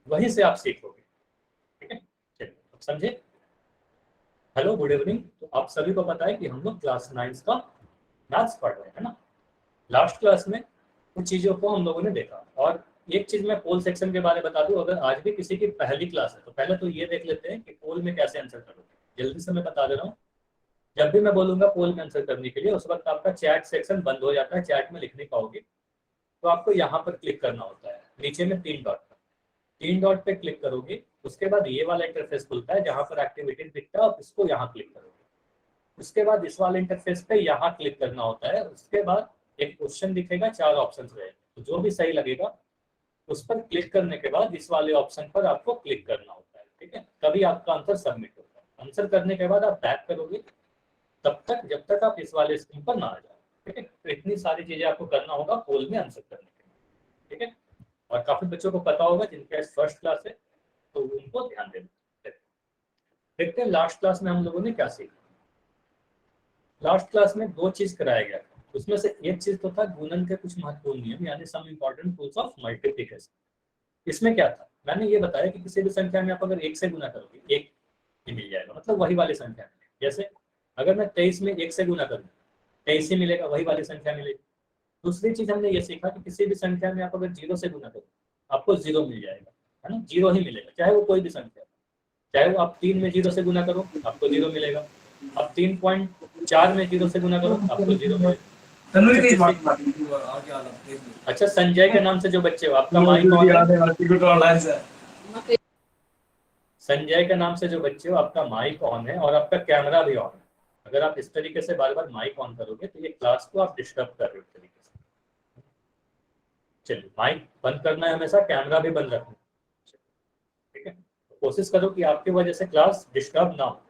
वहीं से आप सीखोगे। ठीक है, चलिए अब समझे। Hello, good evening. तो आप सभी को पता है कि हम लोग क्लास 9 का मैथ्स पढ़ रहे हैं ना। लास्ट क्लास में कुछ चीज़ों को हम लोगों ने देखा, और एक चीज़ मैं पोल सेक्शन के बारे में बता दूं, अगर आज भी किसी की पहली क्लास है तो पहले तो ये देख लेते हैं कि पोल में कैसे आंसर करोगे। जल्दी से मैं बता दे रहा हूँ, जब भी मैं बोलूंगा पोल में आंसर करने के लिए, उस वक्त आपका चैट सेक्शन बंद हो जाता है, चैट में लिख नहीं पाओगे। तो आपको यहाँ पर क्लिक करना होता है, नीचे में 3 डॉट पे क्लिक करोगे, उसके बाद ये वाला इंटरफेस खुलता है जहाँ पर एक्टिविटीज दिखता है, आप इसको यहाँ क्लिक करोगे। उसके बाद इस वाले इंटरफेस पे यहाँ क्लिक करना होता है, उसके बाद एक क्वेश्चन दिखेगा, 4 ऑप्शन रहेगा, तो जो भी सही लगेगा उस पर क्लिक करने के बाद इस वाले ऑप्शन पर आपको क्लिक करना होता है। ठीक है, तभी आपका आंसर सबमिट होता है। आंसर करने के बाद आप बैक करोगे तब तक जब तक आप इस वाले स्क्रीन पर ना आ जाओ। ठीक है, तो इतनी सारी चीजें आपको करना होगा पोल में आंसर करने के लिए। ठीक है, और काफी बच्चों को पता होगा जिनके फर्स्ट क्लास है तो उनको ध्यान देना। देखते हैं लास्ट क्लास में हम लोगों ने क्या सीखा। लास्ट क्लास में 2 चीज कराया गया था, उसमें से एक चीज तो था गुणन के कुछ महत्वपूर्ण नियम, यानी some important rules of multiplication. इसमें क्या था, मैंने ये बताया कि किसी भी संख्या में आप अगर 1 से गुना करोगे 1 ही मिल जाएगा, मतलब वही वाली संख्या मिलेगी। जैसे अगर मैं 23 में 1 से गुना करूँ 23 ही मिलेगा, वही वाली संख्या मिलेगी। दूसरी चीज हमने ये सीखा कि किसी भी संख्या में आप अगर 0 से गुना करो आपको 0 मिल जाएगा, है ना, 0 ही मिलेगा, चाहे वो कोई भी संख्या, चाहे वो आप 3 में 0 से गुना करो आपको 0 मिलेगा, आप 3.4 में 0 से गुना करो आपको 0 मिलेगा। अच्छा, संजय के नाम से जो बच्चे हो आपका माइक ऑन है। संजय के नाम से जो बच्चे हो आपका माइक ऑन है और आपका कैमरा भी ऑन है। अगर आप इस तरीके से बार बार माइक ऑन करोगे तो ये क्लास को आप डिस्टर्ब कर रहे हो एक तरीके से। चलिए, माइक बंद करना है हमेशा, कैमरा भी बंद रखना है। ठीक है, कोशिश करो कि आपकी वजह से क्लास डिस्टर्ब ना हो।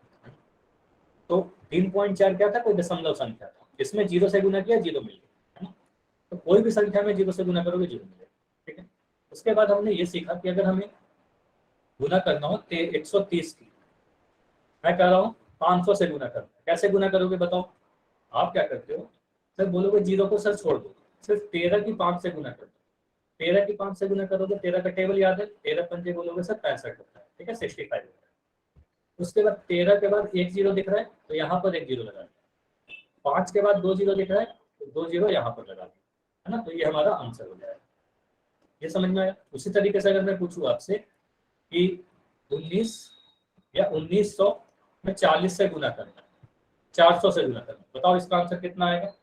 तो 3.4 क्या था, कोई दशमलव संख्या था, इसमें 0 से गुना किया 0 मिल गया, है ना। तो कोई भी संख्या में 0 से गुना करोगे 0 मिलेगा। ठीक है, उसके बाद हमने ये सीखा कि अगर हमें गुना करना हो 130 की, मैं कह रहा हूँ 500 से गुना करना, कैसे गुना करोगे बताओ। आप क्या करते हो, सर बोलोगे 0 को सर छोड़ दो, सिर्फ 13 की 5 से गुना कर दो। 13 की 5 से गुना करोगे, 13 का टेबल याद है, 13 पंजे बोलोगे सर 65 होता है। ठीक है, 65 होता है। उसके बाद 13 के बाद 1 0 दिख रहा है तो यहाँ पर 1 0 लगा दिया। 5 के बाद 2 0 दिख रहा है तो 2 0 यहाँ पर लगा दिया, है ना, तो ये हमारा आंसर हो जाएगा। ये समझ में आया। उसी तरीके से अगर मैं पूछूं आपसे कि 19 या 1900 में 40 से गुना करना है, 400 से गुना करना, बताओ इसका आंसर कितना आएगा।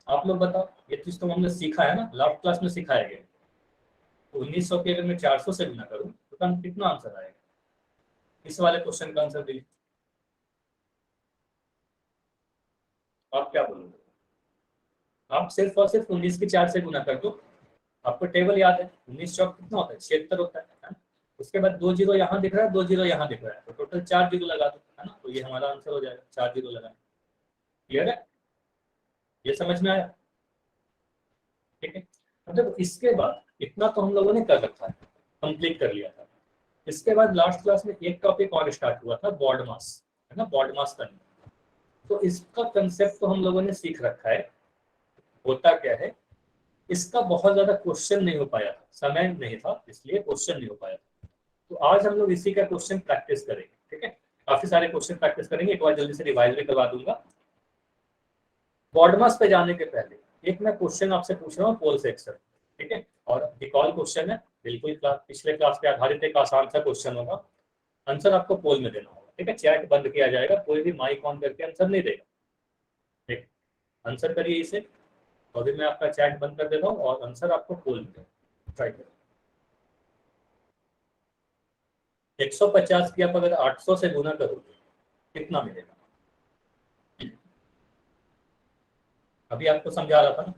आप लोग बताओ, ये चीज तो हमने सीखा है ना, लास्ट क्लास में सिखाया गया। 1900 के अगर मैं 400 से गुना करूं तो कितना आंसर आएगा, इस वाले क्वेश्चन का आंसर दीजिए। आप क्या बोलोगे। आप सिर्फ और सिर्फ 19 की 4 से गुना कर दो, आपको टेबल याद है, 19 चौक कितना होता है 76 होता है। उसके बाद 2 0 यहाँ दिख रहा है, 2 0 यहाँ दिख रहा है, तो टोटल 4 0 लगा दो, है ना, तो ये हमारा आंसर हो जाएगा, 4 0 लगा। क्लियर है, ये समझ में आया। ठीक है, मतलब इसके बाद इतना तो हम लोगों ने कर रखा है, कंप्लीट कर लिया था। इसके बाद लास्ट क्लास में एक टॉपिक और स्टार्ट हुआ था, बॉड मास, है ना, बॉड मास करना। तो इसका कंसेप्ट तो हम लोगों ने सीख रखा है। होता क्या है, इसका बहुत ज्यादा क्वेश्चन नहीं हो पाया था, समय नहीं था इसलिए क्वेश्चन नहीं हो पाया था। तो आज हम लोग इसी का क्वेश्चन प्रैक्टिस करेंगे। ठीक है, काफी सारे क्वेश्चन प्रैक्टिस करेंगे, एक बार जल्दी से रिवाइज भी करवा दूंगा। बॉड मास पे जाने के पहले एक मैं क्वेश्चन आपसे पूछ रहा हूँ पोल से एक्सर। ठीक है, और रिकॉल क्वेश्चन है, बिल्कुल पिछले क्लास पे आधारित एक आसान सा क्वेश्चन होगा। आंसर आपको पोल में देना होगा। ठीक है, चैट बंद किया जाएगा, कोई भी माइक ऑन करके आंसर नहीं देगा। ठीक, आंसर करिए इसे, और अभी मैं आपका चैट बंद कर देता हूँ और आंसर आपको पोल में देना, ट्राई करें। 150 की आप अगर 800 से गुना करोगे कितना मिलेगा, अभी आपको समझा रहा था ना।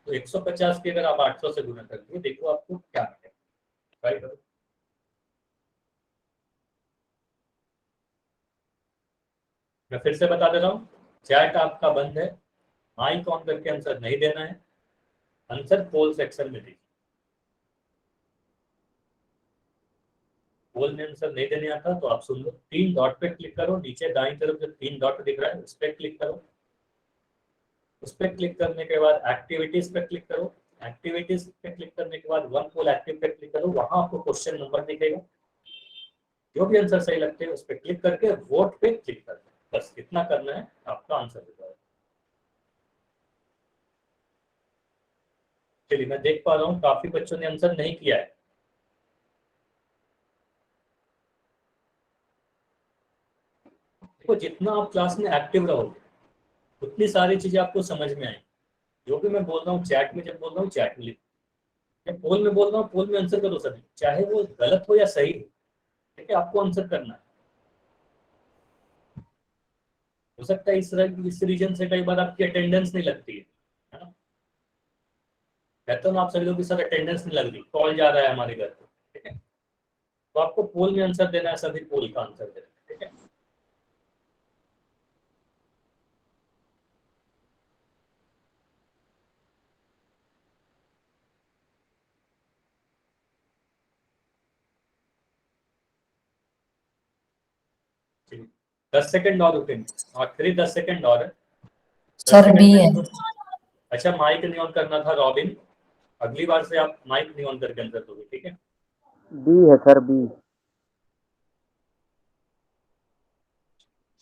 तो 150 की अगर आप 800 से गुना करते हो, देखो आपको क्या मिलेगा, ट्राई करो। मैं फिर से बता दे रहा हूँ, चैट आपका बंद है, माइक ऑन करके आंसर नहीं देना है, आंसर पोल सेक्शन में दीजिए। पोल में आंसर नहीं देने आता तो आप सुन लो, 3 डॉट पे क्लिक करो, नीचे दाईं तरफ जो 3 डॉट दिख रहा है उस पर क्लिक करो। उस पर क्लिक करने के बाद एक्टिविटीज पे क्लिक करो। एक्टिविटीज पे क्लिक करने के बाद वन पोल एक्टिव पे क्लिक करो, वहां आपको क्वेश्चन नंबर दिखेगा, जो भी आंसर सही लगते हैं उस पर क्लिक करके वोट पे क्लिक करना है, बस इतना करना है, आपका आंसर हो जाएगा। चलिए मैं देख पा रहा हूँ काफी बच्चों ने आंसर नहीं किया है। देखो जितना आप क्लास में एक्टिव रहोगे उतनी सारी चीजें आपको समझ में आएंगी। जो भी मैं बोल रहा हूँ चैट में, जब बोल रहा हूँ चैट में लिखो, मैं पोल में बोल रहा हूँ पोल में आंसर करो सभी, चाहे वो गलत हो या सही हो, ठीक है, आपको आंसर करना है। हो सकता है इस रीजन से कई बार आपकी अटेंडेंस नहीं लगती है ना। कहता हूँ आप सभी लोग की सर अटेंडेंस नहीं लग रही, कॉल जा रहा है हमारे घर पे, ठीक है, तो आपको पोल में आंसर देना है, सभी पोल का आंसर देना है, ठीक है। चलिए 10 सेकंड और रुकेंगे, आखिरी 10 सेकंड और है, 10 सर बी सेकंड है। में। अच्छा माइक नहीं ऑन करना था रॉबिन, अगली बार से आप माइक नहीं ऑन करके आंसर दोगे, ठीक है। बी है सर, बी।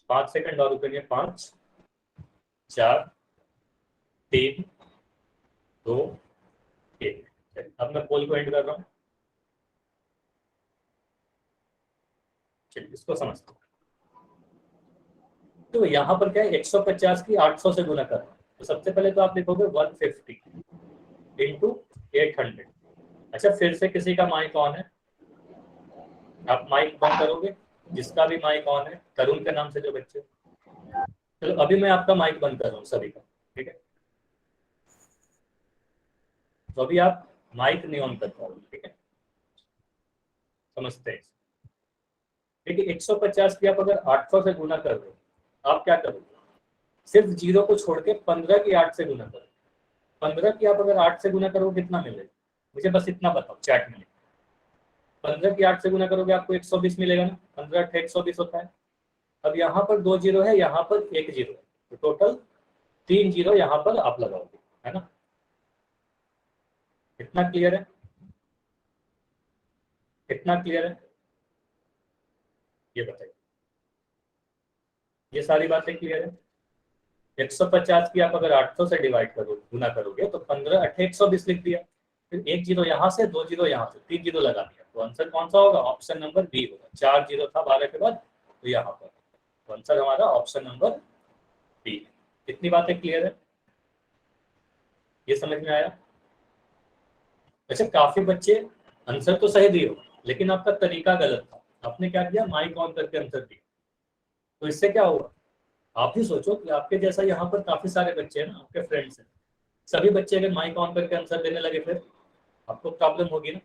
5 सेकंड और रुकेंगे, 5 4 3 2 1। अब मैं पोल को एंड कर रहा हूँ। चलिए इसको समझते हैं। तो यहाँ पर क्या है, 150 की 800 से गुना करना, तो सबसे पहले तो आप लिखोगे 150 इंटू 800। अच्छा फिर से किसी का माइक ऑन है, आप माइक बंद करोगे, जिसका भी माइक ऑन है, तरुण के नाम से जो बच्चे, चलो अभी मैं आपका माइक बंद कर रहा हूँ सभी का, ठीक है। तो अभी आप माइक नहीं ऑन कर पाओगे, ठीक है, समझते हैं। देखिए 150 की आप अगर 800 से गुना कर दो, आप क्या करोगे, सिर्फ जीरो को छोड़ के 15 की 8 से गुना करो। 15 की आप अगर 8 से गुना करोगे कितना मिलेगा, मुझे बस इतना बताओ चैट में। 15 की 8 से गुना करोगे आपको 120 मिलेगा ना, 15 8 120 होता है। अब यहाँ पर 2 जीरो है, यहाँ पर 1 जीरो है, तो टोटल 3 जीरो यहाँ पर आप लगाओगे, है ना। कितना क्लियर है, कितना क्लियर है, ये बताइए। ये सारी बातें क्लियर है। 150 की आप अगर 800 से डिवाइड करो, गुना करोगे, तो 15 8 120 लिख दिया, फिर 1 जीरो यहाँ से, 2 जीरो यहाँ से, 3 जीरो लगा दिया, तो आंसर कौन सा होगा, ऑप्शन नंबर बी होगा। 4 जीरो था 12 के बाद, तो यहाँ पर, तो आंसर हमारा ऑप्शन नंबर बी। कितनी बातें क्लियर है, ये समझ में आया। अच्छा काफी बच्चे आंसर तो सही दिए हो, लेकिन आपका तरीका गलत था, आपने क्या किया, माइक ऑन करके आंसर दिया, तो इससे क्या हुआ, आप ही सोचो कि आपके जैसा यहाँ पर काफी सारे बच्चे हैं ना, आपके फ्रेंड्स हैं, सभी बच्चे अगर माइक ऑन करके आंसर देने लगे फिर आपको प्रॉब्लम होगी ना,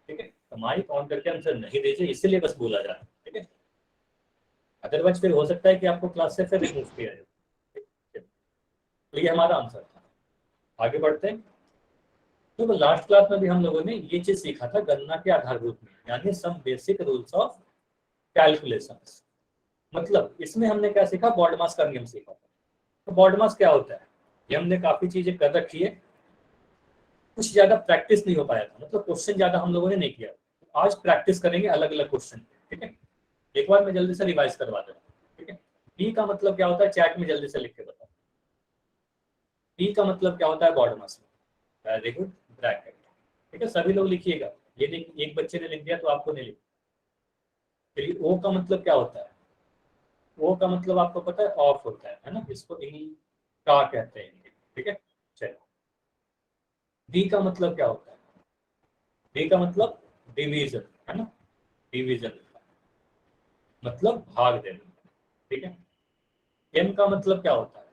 ठीक है। तो माइक ऑन करके आंसर नहीं दीजिए, इसीलिए बस बोला जा रहा है, ठीक है। अदरवाइज फिर हो सकता है कि आपको क्लास से फिर रिमूव किया जाए। तो ये हमारा आंसर था। आगे बढ़ते हैं। तो लास्ट क्लास में भी हम लोगों ने ये चीज सीखा था, गणना के आधारभूत में, यानी some basic rules of calculation. मतलब इसमें हमने क्या सीखा, बॉड मास का नियम सीखा था। तो बॉड मास क्या होता है, ये हमने काफी चीजें कर रखी है, कुछ ज्यादा प्रैक्टिस नहीं हो पाया था, मतलब क्वेश्चन ज्यादा हम लोगों ने नहीं किया। तो आज प्रैक्टिस करेंगे अलग अलग क्वेश्चन, ठीक है। एक बार मैं जल्दी से रिवाइज करवा दूँ, ठीक है। पी का मतलब क्या होता है, चैट में जल्दी से लिख के बताओ। पी का मतलब क्या होता है बॉड मास में, वेरी गुड, ब्रैकेट, ठीक है। सभी लोग लिखिएगा, ये एक बच्चे ने लिख दिया तो आपको नहीं लिखा। चलिए ओ का मतलब क्या होता है, ओ का मतलब आपको पता है, ऑफ होता है ना, इसको का कहते हैं, ठीक है। चलो डी का मतलब क्या होता है, डी का मतलब डिवीजन, है ना, डिवीजन मतलब भाग देना, ठीक है। एम का मतलब क्या होता है,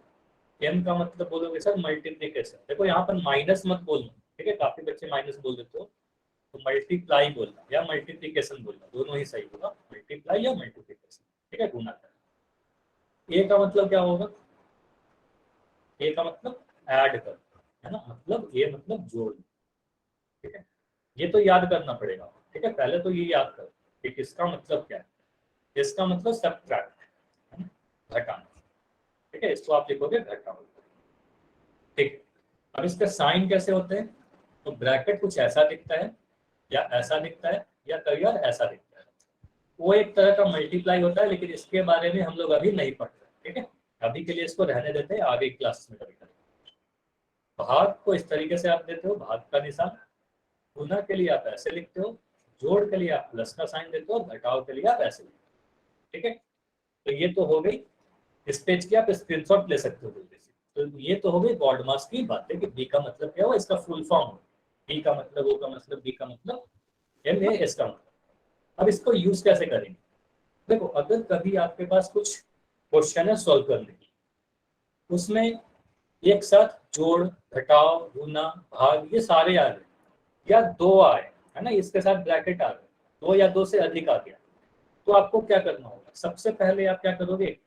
एम का मतलब बोलोगे सर मल्टीप्लीकेशन, देखो यहाँ पर माइनस मत बोलना, ठीक है, काफी बच्चे माइनस बोल देते हो, तो मल्टीप्लाई बोलना या मल्टीप्लीकेशन बोलना, दोनों ही सही होगा, मल्टीप्लाई या मल्टीप्लीकेशन, ठीक है, गुना करना। ए का मतलब क्या होगा, ए का मतलब ऐड कर, है ना, मतलब ए मतलब जोड़, ठीक है। ये तो याद करना पड़ेगा, ठीक है, पहले तो ये याद करो कि किसका मतलब क्या है। इसका मतलब सब्ट्रैक्ट, है ना, घटाना, ठीक है, इसको आप लिखोगे घटाओ, ठीक। अब इसका साइन कैसे होते हैं, तो ब्रैकेट कुछ ऐसा दिखता है या ऐसा दिखता है या कई बार ऐसा दिखता है। वो एक तरह का मल्टीप्लाई होता है, लेकिन इसके बारे में हम लोग अभी नहीं पढ़ रहे, ठीक है। अभी के लिए इसको रहने देते हैं, आगे क्लास में कभी करेंगे। भाग को इस तरीके से आप देते हो, भाग का निशान। गुना के लिए आप ऐसे लिखते हो, जोड़ के लिए आप प्लस का साइन देते हो, घटाव के लिए आप ऐसे लिखते हो, ठीक है। तो ये तो हो गई, इस पेज की आप स्क्रीनशॉट ले सकते हो जल्दी से। तो ये तो हो गई बॉडमास की बातें कि बी का मतलब क्या हुआ, इसका फुल फॉर्म हो, बी का मतलब, ओ का मतलब, बी का मतलब, एम ए एस का मतलब। अब इसको यूज कैसे करेंगे? देखो, अगर कभी आपके पास कुछ क्वेश्चन है सॉल्व करने की, उसमें एक साथ जोड़, घटाव, गुना, भाग ये सारे आ गए, या दो आए, है ना, इसके साथ ब्रैकेट आ गए, दो या दो से अधिक आ गया, तो आपको क्या करना होगा? सबसे पहले आप क्या करोगे?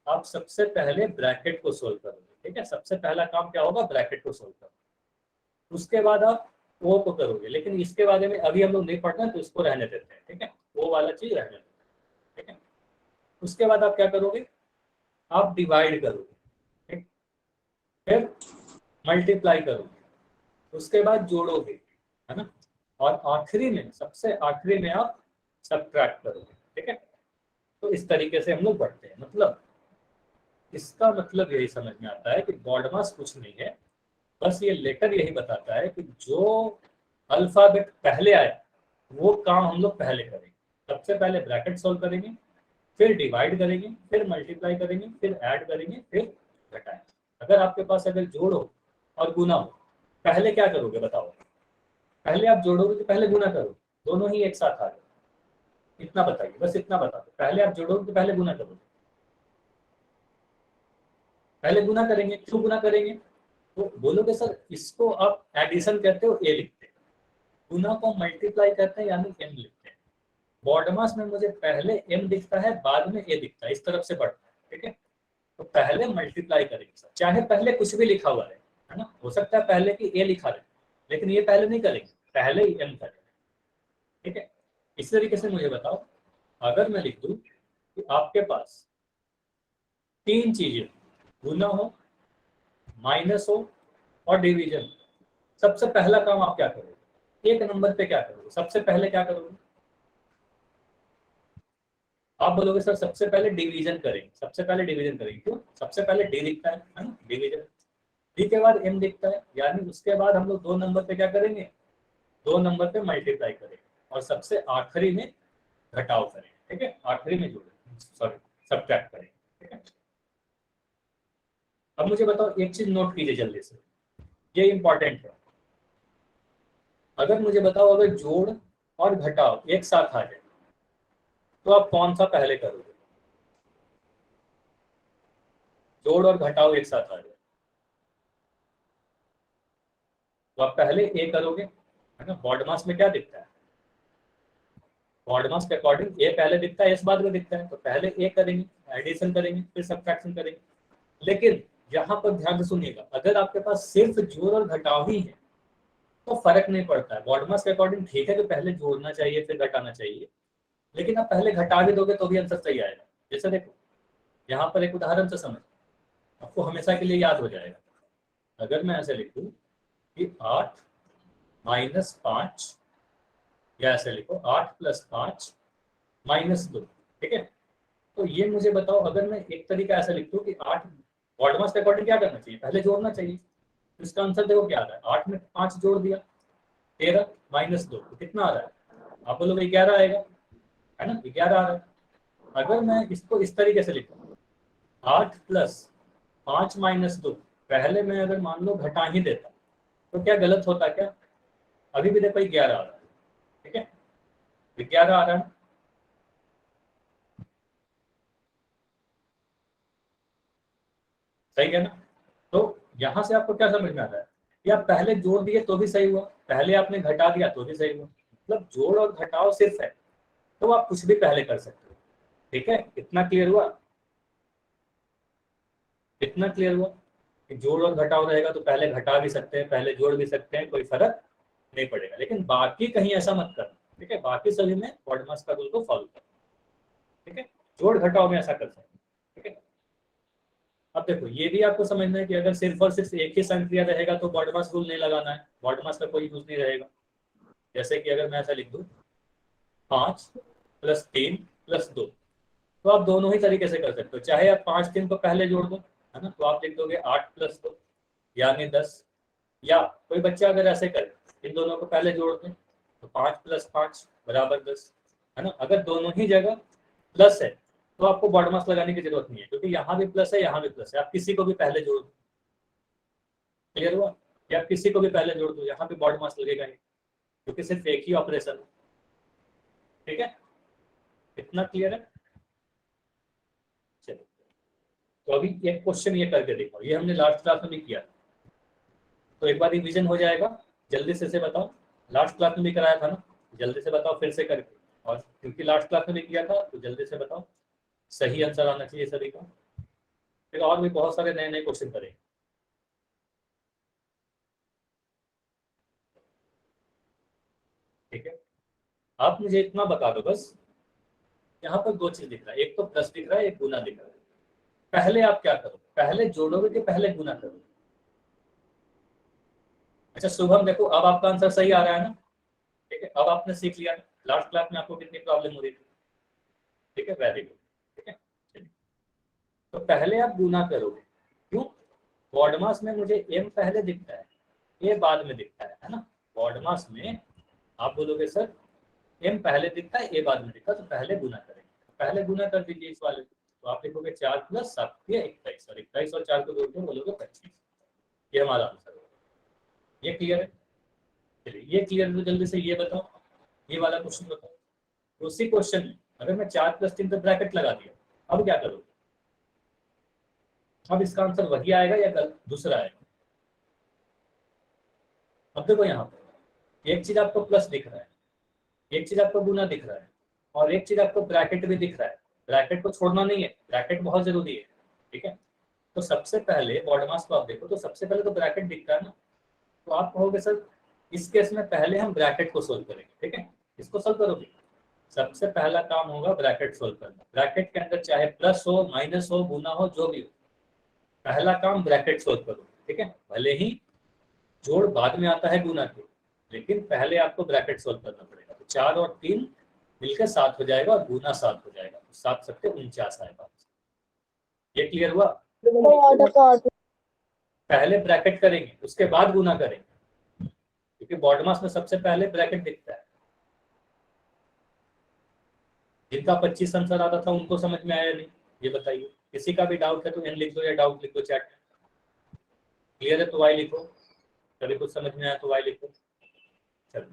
आप सबसे पहले ब्रैकेट को सोल्व करोगे, ठीक है। सबसे पहला काम क्या होगा? ब्रैकेट को सोल्व करोगे। उसके बाद आप वो को करोगे, लेकिन इसके बारे में अभी हम लोग नहीं पढ़ना, तो इसको रहने देते हैं, ठीक है। वो वाला चीज रहने देते हैं, ठीक है। उसके बाद आप क्या करोगे? आप डिवाइड करोगे, ठीक। फिर मल्टीप्लाई करोगे, उसके बाद जोड़ोगे, है ना। और आखिरी में, सबसे आखिरी में आप सब्ट्रैक्ट करोगे, ठीक है। तो इस तरीके से हम लोग बढ़ते हैं। मतलब इसका मतलब यही समझ में आता है कि बॉडमास कुछ नहीं है, बस ये लेटर यही बताता है कि जो अल्फाबेट पहले आए वो काम हम लोग पहले करेंगे। सबसे पहले ब्रैकेट सॉल्व करेंगे, फिर डिवाइड करेंगे, फिर मल्टीप्लाई करेंगे, फिर ऐड करेंगे, फिर घटाएंगे। अगर आपके पास अगर जोड़ हो और गुना हो, पहले क्या करोगे बताओ? पहले आप जोड़ोगे कि पहले गुना करोगे? दोनों ही एक साथ आ गए, इतना बताइए, बस इतना बता दो। पहले आप जोड़ोगे कि पहले गुना करोगे? पहले गुना करेंगे। क्यों गुना करेंगे? तो बोलोगे सर इसको आप एडिशन कहते हो, ए लिखते हैं। गुना को मल्टीप्लाई करते हैं, यानी एम लिखते हैं। बॉडमास में मुझे पहले एम दिखता है, बाद में ए दिखता है, इस तरफ से बढ़ता है, ठीक है। तो पहले मल्टीप्लाई करेंगे सर, चाहे पहले कुछ भी लिखा हुआ है ना। हो सकता है पहले कि ए लिखा रहे, लेकिन ये पहले नहीं करेंगे, पहले ही एम करेंगे, ठीक है। इस तरीके से मुझे बताओ, अगर मैं लिख दूं कि आपके पास तीन चीजें, गुना हो, माइनस हो और डिवीजन, सबसे पहला काम आप क्या करोगे? एक नंबर पे क्या करोगे? सबसे पहले क्या करोगे? आप बोलोगे सर सबसे पहले डिवीजन करेंगे। सबसे पहले डिवीजन करेंगे, क्यों? सबसे पहले डी दिखता है ना, डिवीजन। डी के बाद एम दिखता है, यानी उसके बाद हम लोग दो नंबर पे क्या करेंगे? दो नंबर पे मल्टीप्लाई करेंगे, और सबसे आखिरी में घटाव करेंगे, ठीक है। आखिरी में जोड़ेंगे, सॉरी सब्ट्रैक्ट करेंगे, ठीक है। अब मुझे बताओ, एक चीज नोट कीजिए जल्दी से, ये इंपॉर्टेंट है। अगर मुझे बताओ, अगर जोड़ और घटाव एक साथ आ जाए, तो आप कौन सा पहले करोगे? जोड़ और घटाव एक साथ आ जाए तो आप पहले ए करोगे, है ना। बॉडमास में क्या दिखता है? बॉडमास के अकॉर्डिंग ए पहले दिखता है, एस बाद में दिखता है, तो पहले ए करेंगे, एडिशन करेंगे, फिर सब्ट्रैक्शन करेंगे। लेकिन यहाँ पर ध्यान से सुनिएगा, अगर आपके पास सिर्फ जोड़ और घटाव ही है तो फर्क नहीं पड़ता है। बॉडमास के अकॉर्डिंग ठीक है कि पहले जोड़ना चाहिए फिर घटाना चाहिए, लेकिन आप पहले घटा भी दोगे तो भी आंसर सही आएगा। जैसे देखो, यहाँ पर एक उदाहरण से समझ, आपको हमेशा के लिए याद हो जाएगा। अगर मैं ऐसे लिख दूं कि 8 - 5, या ऐसे लिखो 8 + 5 - 2, ठीक है। तो ये मुझे बताओ, अगर मैं एक तरीका ऐसा लिख दूं कि 8, बॉडमास के अकॉर्डिंग क्या करना चाहिए? पहले जोड़ना चाहिए। तो इसका आंसर देखो क्या आ रहा है, 8 में 5 जोड़ दिया, 13 - 2, तो कितना आ रहा है? आप बोलोगे 11 आएगा, है ना, 11 आ रहा है। अगर मैं इसको इस तरीके से लिखूं, 8 + 5 - 2, पहले मैं अगर मान लो घटा ही देता, तो क्या गलत होता क्या? अभी भी देखो 11 आ रहा है, ठीक है, 11 आ रहा है। सही है ना। तो यहां से आपको क्या समझ में आता है कि आप पहले जोड़ दिए तो भी सही हुआ, पहले आपने घटा दिया तो भी सही हुआ। मतलब जोड़ और घटाव सिर्फ है, तो आप कुछ भी पहले कर सकते हो, ठीक है। इतना क्लियर हुआ? इतना क्लियर हुआ कि जोड़ और घटाव रहेगा तो पहले घटा भी सकते हैं, पहले जोड़ भी सकते हैं, कोई फर्क नहीं पड़ेगा। लेकिन बाकी कहीं ऐसा मत करना, ठीक है। बाकी सभी में बॉडमास का रूल को फॉलो करना, ठीक है। जोड़ घटाव में ऐसा कर सकते हैं, ठीक है। अब देखो ये भी आपको समझना है कि अगर सिर्फ और सिर्फ एक ही संख्या रहेगा तो बॉडमास रूल नहीं लगाना है, बॉडमास का कोई यूज नहीं रहेगा। जैसे कि अगर मैं ऐसा लिख दूं 5 + 3 + 2, तो आप दोनों ही तरीके से कर सकते हो। चाहे आप 5 3 को पहले जोड़ दो, है ना, तो आप लिख दोगे 8 + 2 यानी 10। या कोई बच्चा अगर ऐसे करे, इन दोनों को पहले जोड़ दें तो 5 + 5 = 10, है ना। अगर दोनों ही जगह प्लस है तो आपको बॉडमास लगाने की जरूरत नहीं है, क्योंकि यहाँ भी प्लस है यहाँ भी प्लस है। आप किसी को भी पहले जोड़ दो, क्लियर हुआ। या आप किसी को भी पहले जोड़ दो, यहाँ पे बॉडमास लगेगा नहीं, क्योंकि सिर्फ एक ही ऑपरेशन है। ठीक है, इतना क्लियर है। चलो, तो अभी एक क्वेश्चन ये करके देखो, ये हमने लास्ट क्लास में भी किया, तो एक बार रिवीजन हो जाएगा। जल्दी से बताओ, लास्ट क्लास में भी कराया था ना, जल्दी से बताओ फिर से करके। और क्योंकि लास्ट क्लास में भी किया था तो जल्दी से बताओ, सही आंसर आना चाहिए सभी का। फिर और भी बहुत सारे नए नए क्वेश्चन करेंगे। ठीक है, आप मुझे इतना बता दो बस, यहाँ पर दो चीज दिख रहा है, एक तो प्लस दिख रहा है, एक गुना दिख रहा है। पहले आप क्या करो, पहले जोड़ोगे कि पहले गुना करोगे? अच्छा शुभम, देखो अब आपका आंसर सही आ रहा है ना। ठीक है, अब आपने सीख लिया। लास्ट क्लास में आपको कितनी प्रॉब्लम हो रही थी। ठीक है, वेरी गुड। ठीक है, चलिए। तो पहले आप गुना करोगे, क्यों? बॉडमास में मुझे एम पहले दिखता है, ए बाद में दिखता है ना। बॉडमास में आप बोलोगे सर एम पहले दिखता है ए बाद में दिखता है, तो पहले गुना करेंगे। पहले गुना कर दीजिए इस वाले, तो आप लिखोगे 4 + 7 = 21, और 21 और 4 को जोड़ के बोलोगे 25। ये हमारा आंसर होगा। ये क्लियर है? चलिए, ये क्लियर है तो जल्दी से ये बताओ, ये वाला क्वेश्चन बताओ। उसी क्वेश्चन में अगर मैं 4 + 3 तो ब्रैकेट लगा दिया, अब क्या करोगे? अब इसका आंसर वही आएगा या दूसरा आएगा? अब देखो यहाँ पर एक चीज आपको प्लस दिख रहा है, एक चीज आपको गुना दिख रहा है, और एक चीज आपको ब्रैकेट भी दिख रहा है। ब्रैकेट को छोड़ना नहीं है, ब्रैकेट बहुत जरूरी है। ठीक है, तो सबसे पहले बॉडमास को आप देखो, तो सबसे पहले तो ब्रैकेट दिखता है ना। तो आप कहोगे सर इस केस में पहले हम ब्रैकेट को सोल्व करेंगे। ठीक है, इसको सोल्व करोगे, सबसे पहला काम होगा ब्रैकेट सोल्व करना। ब्रैकेट के अंदर चाहे प्लस हो, माइनस हो, गुना हो, जो भी हो, पहला काम ब्रैकेट सोल्व करो। ठीक है, भले ही जोड़ बाद में आता है गुना के, लेकिन पहले आपको ब्रैकेट सोल्व करना पड़ेगा। तो 4 और 3 मिलकर 7 हो जाएगा, और गुना 7 हो जाएगा, तो 7 सत्ते 49 आएगा। ये क्लियर हुआ? पहले ब्रैकेट करेंगे उसके बाद गुना करेंगे, क्योंकि बॉडमास में सबसे पहले ब्रैकेट दिखता है। जिनका 25 आंसर आता था उनको समझ में आया नहीं, ये बताइए। किसी का भी डाउट है तो एन लिख दो या डाउट लिख दो चैट में। क्लियर है तो वाई लिखो, कभी कुछ समझ में आया तो वाई लिखो। चलो,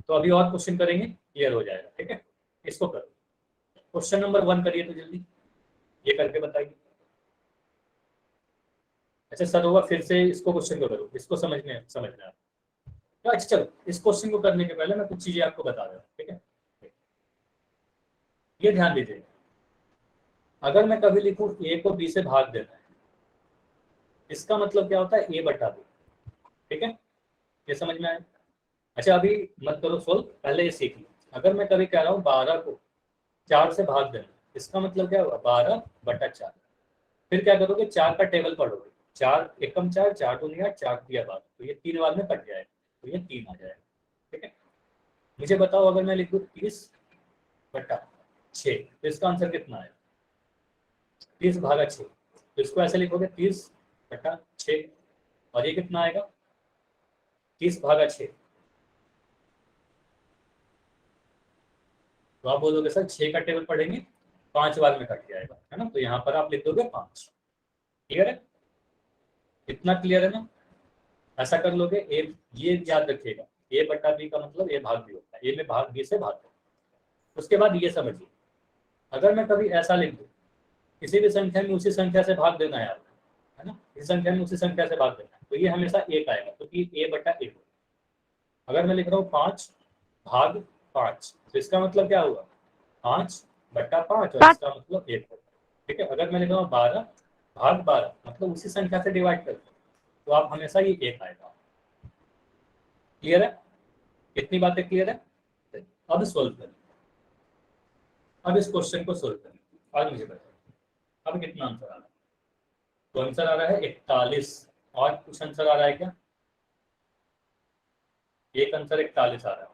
तो अभी और क्वेश्चन करेंगे, क्लियर हो जाएगा। ठीक है, इसको करो। क्वेश्चन नंबर 1 करिए तो जल्दी, ये करके बताइए। अच्छा सर होगा, फिर से इसको क्वेश्चन को करो, इसको समझना है। अच्छा चलो, इस क्वेश्चन को करने के पहले मैं कुछ चीजें आपको बता रहा हूँ। ठीक है, ये ध्यान दीजिए, अगर मैं कभी लिखूं ए को बी से भाग देना है, इसका मतलब क्या होता है? ए बटा बी। ठीक है, ये समझ में आया? अच्छा अभी मत करो सोल्व, पहले ये सीख लो। अगर मैं कभी कह रहा हूँ 12 को 4 से भाग देना, इसका मतलब क्या होगा? 12/4। फिर क्या करोगे? 4 का टेबल पढ़ोगे, 4 एकम 4, 4 दूनी 8, 4 दिया 12, तो ये 3 बार में कट जाएगा, तो ये 3 आ जाएगा। ठीक है, मुझे बताओ अगर मैं लिख दूँ 30/6, तो इसका आंसर कितना आएगा? 30/6, तो इसको ऐसे लिखोगे 30/6, और ये कितना आएगा? 30/6। तो आप बोलोगे सर 6 का टेबल पढ़ेंगे 5 बार में कट जाएगा, है ना, तो यहाँ पर आप लिख दोगे 5। क्लियर है? इतना क्लियर है ना? ऐसा कर लोगे। ए, ये याद रखिएगा, ए बटा बी का मतलब ए भाग बी होता है, ए में भाग बी से भाग दो। उसके बाद ये समझिए, अगर मैं कभी ऐसा लिख दूं, किसी भी संख्या में उसी संख्या से भाग देना है आपको, है ना, इस संख्या में उसी संख्या से भाग देना है, तो ये हमेशा 1 आएगा, क्योंकि ए बटा 1। अगर मैं लिख रहा हूँ 5/5, तो इसका मतलब क्या हुआ? 5/5, और इसका मतलब 1 होगा। ठीक है, अगर मैं लिख रहा हूँ 12/12, मतलब उसी संख्या से डिवाइड कर, तो आप हमेशा ये 1 आएगा। क्लियर है? इतनी बातें क्लियर है? अब सोल्व करें, अब इस क्वेश्चन को सोल्व करें, और मुझे बताओ अब कितना आंसर आ रहा है। तो आंसर आ रहा है 41। और कुछ आंसर आ रहा है क्या? एक आंसर 41 आ रहा है,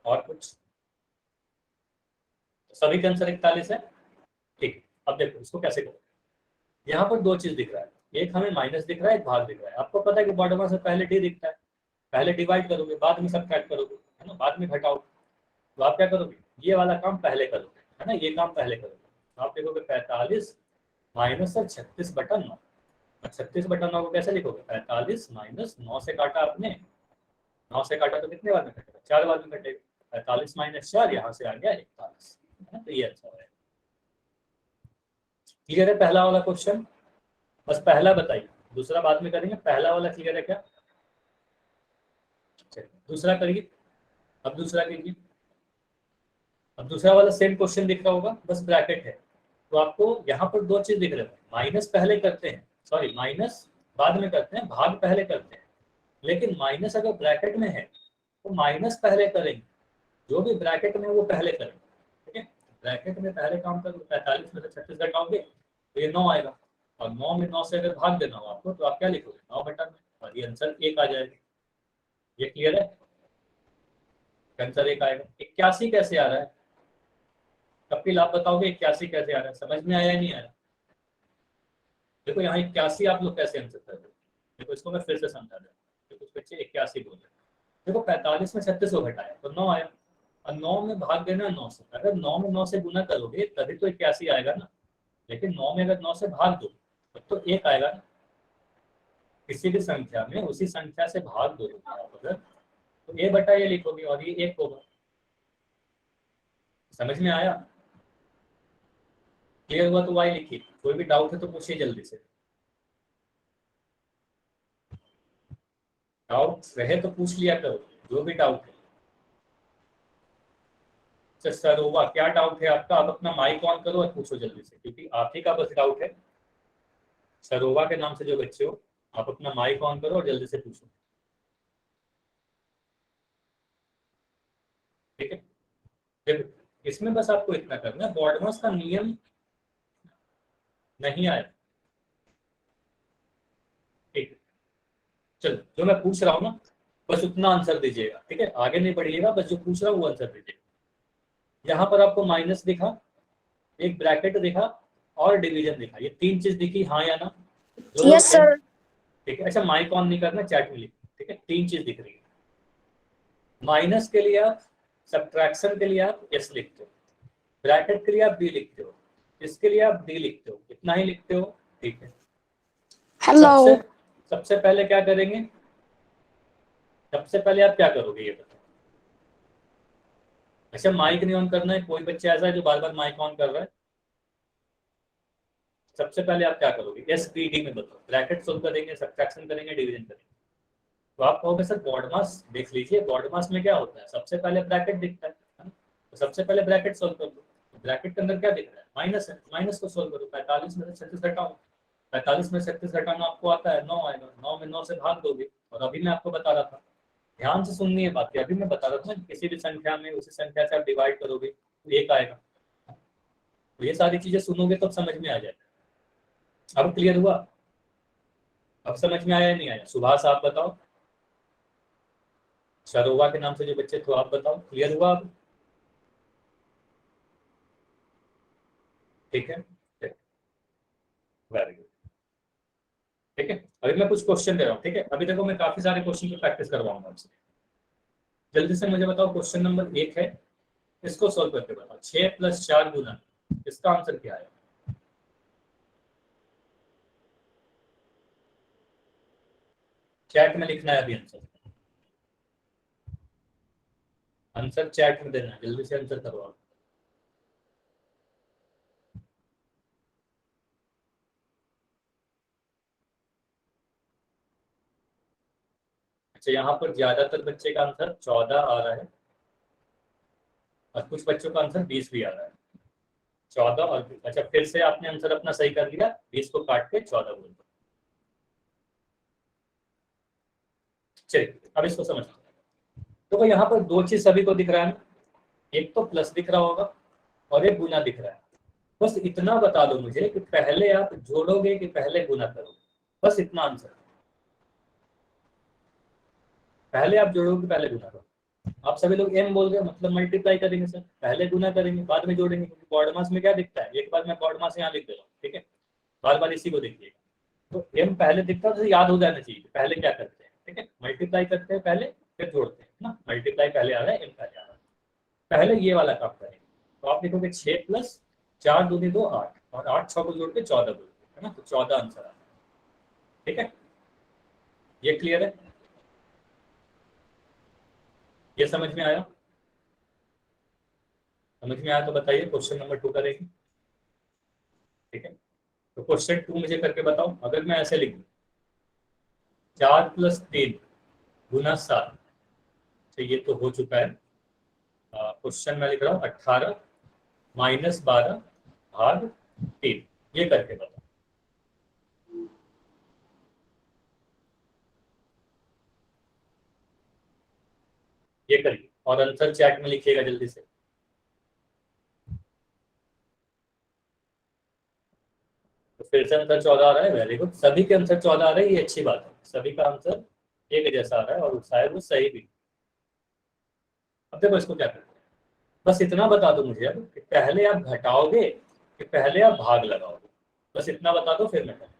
और कुछ? सभी का आंसर 41 है। ठीक, अब देखो इसको कैसे करो। यहाँ पर दो चीज दिख रहा है, एक हमें माइनस दिख रहा है, एक भाग दिख रहा है। आपको पता है कि बॉटम से पहले डी दिखता है, पहले डिवाइड करोगे बाद में सबट्रैक्ट करोगे, है ना, बाद में घटाओ। तो आप क्या करोगे, ये वाला काम पहले करोगे, है ना, ये काम पहले करोगे। तो आप देखोगे 45 माइनस 36/9। 36/9 को कैसे लिखोगे? 45 माइनस 9 से काटा आपने, 9 से काटा तो कितने बार में कटेगा? 4 बार में कटेगा। 45 माइनस 4, यहाँ से आ गया 41, है ना। तो ये आंसर है। क्लियर है पहला वाला क्वेश्चन? बस पहला बताइए, दूसरा बाद में करेंगे। पहला वाला क्लियर है क्या? चलिए दूसरा करिए। अब दूसरा कीजिए। अब दूसरा वाला सेम क्वेश्चन दिख रहा होगा, बस ब्रैकेट है। तो आपको यहाँ पर दो चीज दिख रहे हैं, माइनस पहले करते हैं, सॉरी माइनस बाद में करते हैं, भाग पहले करते हैं। लेकिन माइनस अगर ब्रैकेट में है तो माइनस पहले करेंगे, जो भी ब्रैकेट में वो पहले करेंगे। ठीक है, ब्रैकेट में पहले काम करोगे, 45 में से 36 घटाओगे तो ये 9 आएगा, और 9 में 9 से अगर भाग देना हो आपको तो आप क्या लिखोगे? 9/9, और ये आंसर 1 आ जाएगा। ये क्लियर है? आंसर 1 आएगा। 81 कैसे आ रहा है? कपिल आप बताओगे 81 कैसे आ रहा है? समझ में आया या नहीं आया? देखो यहाँ 81 आप लोग कैसे आंसर कर रहे हो? देखो इसको मैं फिर से समझा रहा हूँ। कुछ बच्चे 81 बोल रहे हैं। देखो 45 में 36 को घटाया तो 9 आया, और 9 में भाग देना 9 से। अगर 9 में 9 से गुना करोगे तभी तो 81 आएगा ना। लेकिन 9 में अगर 9 से भाग दो तब तो 1 आएगा ना। किसी भी संख्या में उसी संख्या से भाग दो आप अगर, तो a/a लिखोगे और ये 1 होगा। समझ में आया? क्लियर हुआ तो y लिखिए। कोई भी डाउट है तो पूछिए जल्दी से। डाउट रहे तो पूछ लिया करो, जो भी डाउट है। अच्छा सरोवा, क्या डाउट है आपका? आप अपना माइक ऑन करो और पूछो जल्दी से, क्योंकि आप ही का बस डाउट है। सरोवा के नाम से जो बच्चे हो, आप अपना माइक ऑन करो और जल्दी से पूछो। ठीक है, फिर इसमें बस आपको इतना करना है, बॉडमस का नियम नहीं आया। ठीक है, चलो जो मैं पूछ रहा हूँ ना बस उतना आंसर दीजिएगा। ठीक है, आगे नहीं बढ़िएगा, बस जो पूछ रहा हूँ वो आंसर दीजिएगा। यहाँ पर आपको माइनस दिखा, एक ब्रैकेट दिखा, और डिवीजन दिखा, ये तीन चीज दिखी, हाँ या ना? Yes sir. ठीक है, अच्छा माइक ऑन नहीं करना, चैट में लिख। ठीक है, तीन चीज दिख रही है। माइनस के लिए आप, सब्ट्रैक्शन के लिए आप एस लिखते हो, ब्रैकेट के लिए आप बी लिखते हो, इसके लिए आप डी लिखते हो, इतना ही लिखते हो। ठीक है, हेलो। सबसे पहले क्या करेंगे? सबसे पहले आप क्या करोगे ये बताओ। अच्छा माइक नहीं ऑन करना है, कोई बच्चा ऐसा है जो बार बार माइक ऑन कर रहा है? सबसे पहले आप क्या करोगे? एस बी डी में बताओ, ब्रैकेट सोल्व करेंगे, सब्ट्रैक्शन करेंगे, डिवीजन करेंगे। तो आप कहोगे सर बॉडमास देख लीजिए, बॉडमास में क्या होता है, सबसे पहले ब्रैकेट दिखता है ना? तो सबसे पहले ब्रैकेट सोल्व कर दो। ब्रैकेट के अंदर क्या दिख रहा है? माइनस है, माइनस को सोल्व करो। 45 में से 36 घटाओ, 45 में से 36 घटाना आपको आता है 9 आएगा, 9 में 9 से भाग दोगे। और अभी मैं आपको बता रहा था, ध्यान से सुननी है बात, अभी मैं बता रहा था किसी भी संख्या में उसी संख्या से आप डिवाइड करोगे तो 1 आएगा। तो ये सारी चीजें सुनोगे तब समझ में आ जाएगा। अब क्लियर हुआ? अब समझ में आया या नहीं आया? सुभाष आप बताओ, सरोवा के नाम से जो बच्चे थे आप बताओ, क्लियर हुआ अब? ठीक है, वेरी गुड। ठीक है, अभी मैं कुछ क्वेश्चन दे रहा हूँ। ठीक है, अभी देखो मैं काफी सारे क्वेश्चन की प्रैक्टिस करवाऊंगा आपसे। जल्दी से मुझे बताओ, क्वेश्चन नंबर 1 है, इसको सोल्व करके बताओ। 6 + 4 गुना, इसका आंसर क्या है? चैट में लिखना है अभी आंसर, आंसर चैट में देना है, जल्दी से आंसर करवाओ। अच्छा यहाँ पर ज्यादातर बच्चे का आंसर 14 आ रहा है, और कुछ बच्चों का आंसर 20 भी आ रहा है। 14 और 20। अच्छा फिर से आपने आंसर अपना सही कर लिया, 20 को काट के 14 बोल दो। चलिए अब इसको समझते हैं। तो यहाँ पर दो चीज सभी को दिख रहा है ना, एक तो प्लस दिख रहा होगा और एक गुना दिख रहा है। बस इतना बता दो मुझे कि पहले आप जोड़ोगे कि पहले गुना करोगे, बस इतना आंसर। पहले आप जोड़ोगे पहले गुना करोगे। आप सभी लोग एम बोल रहे हो, मतलब मल्टीप्लाई करेंगे सर, पहले गुना करेंगे बाद में जोड़ेंगे, क्योंकि कॉर्ड मास में क्या दिखता है, एक बार मैं कॉर्ड मास यहाँ लिख दे रहा हूँ, ठीक है, बार बार इसी को देखिएगा। तो एम पहले दिखता है तो याद हो जाना चाहिए पहले क्या करते हैं, ठीक है, मल्टीप्लाई करते हैं पहले फिर जोड़ते हैं ना, मल्टीप्लाई पहले आ रहा है, एम पहले आ रहा है, पहले ये वाला काम करेंगे। तो आप लिखोगे 6 + 4 दूनी 2 8 और 8 6 को जोड़ के 14 बोलोगे, है ना, तो 14 आंसर आ रहा है, ठीक है, ये क्लियर है, ये समझ में आया? समझ में आया तो बताइए क्वेश्चन नंबर 2 करेंगे, ठीक है। तो क्वेश्चन 2 मुझे करके बताओ, अगर मैं ऐसे लिख दूं 4 + 3 गुना 7, तो ये तो हो चुका है। क्वेश्चन मैं लिख रहा हूँ 18 - 12 भाग 3, ये करके बताओ। ये करिए और आंसर चैट में लिखिएगा जल्दी से। तो फिर से आंसर 14 आ रहा है, वेरी गुड, सभी के आंसर 14 आ रहे हैं, ये अच्छी बात है, सभी का आंसर एक जैसा आ रहा है और शायद वो सही भी। अब देखो इसको क्या करते हैं, बस इतना बता दो मुझे अब कि पहले आप घटाओगे कि पहले आप भाग लगाओगे, बस इतना बता दो फिर मैं करूँ।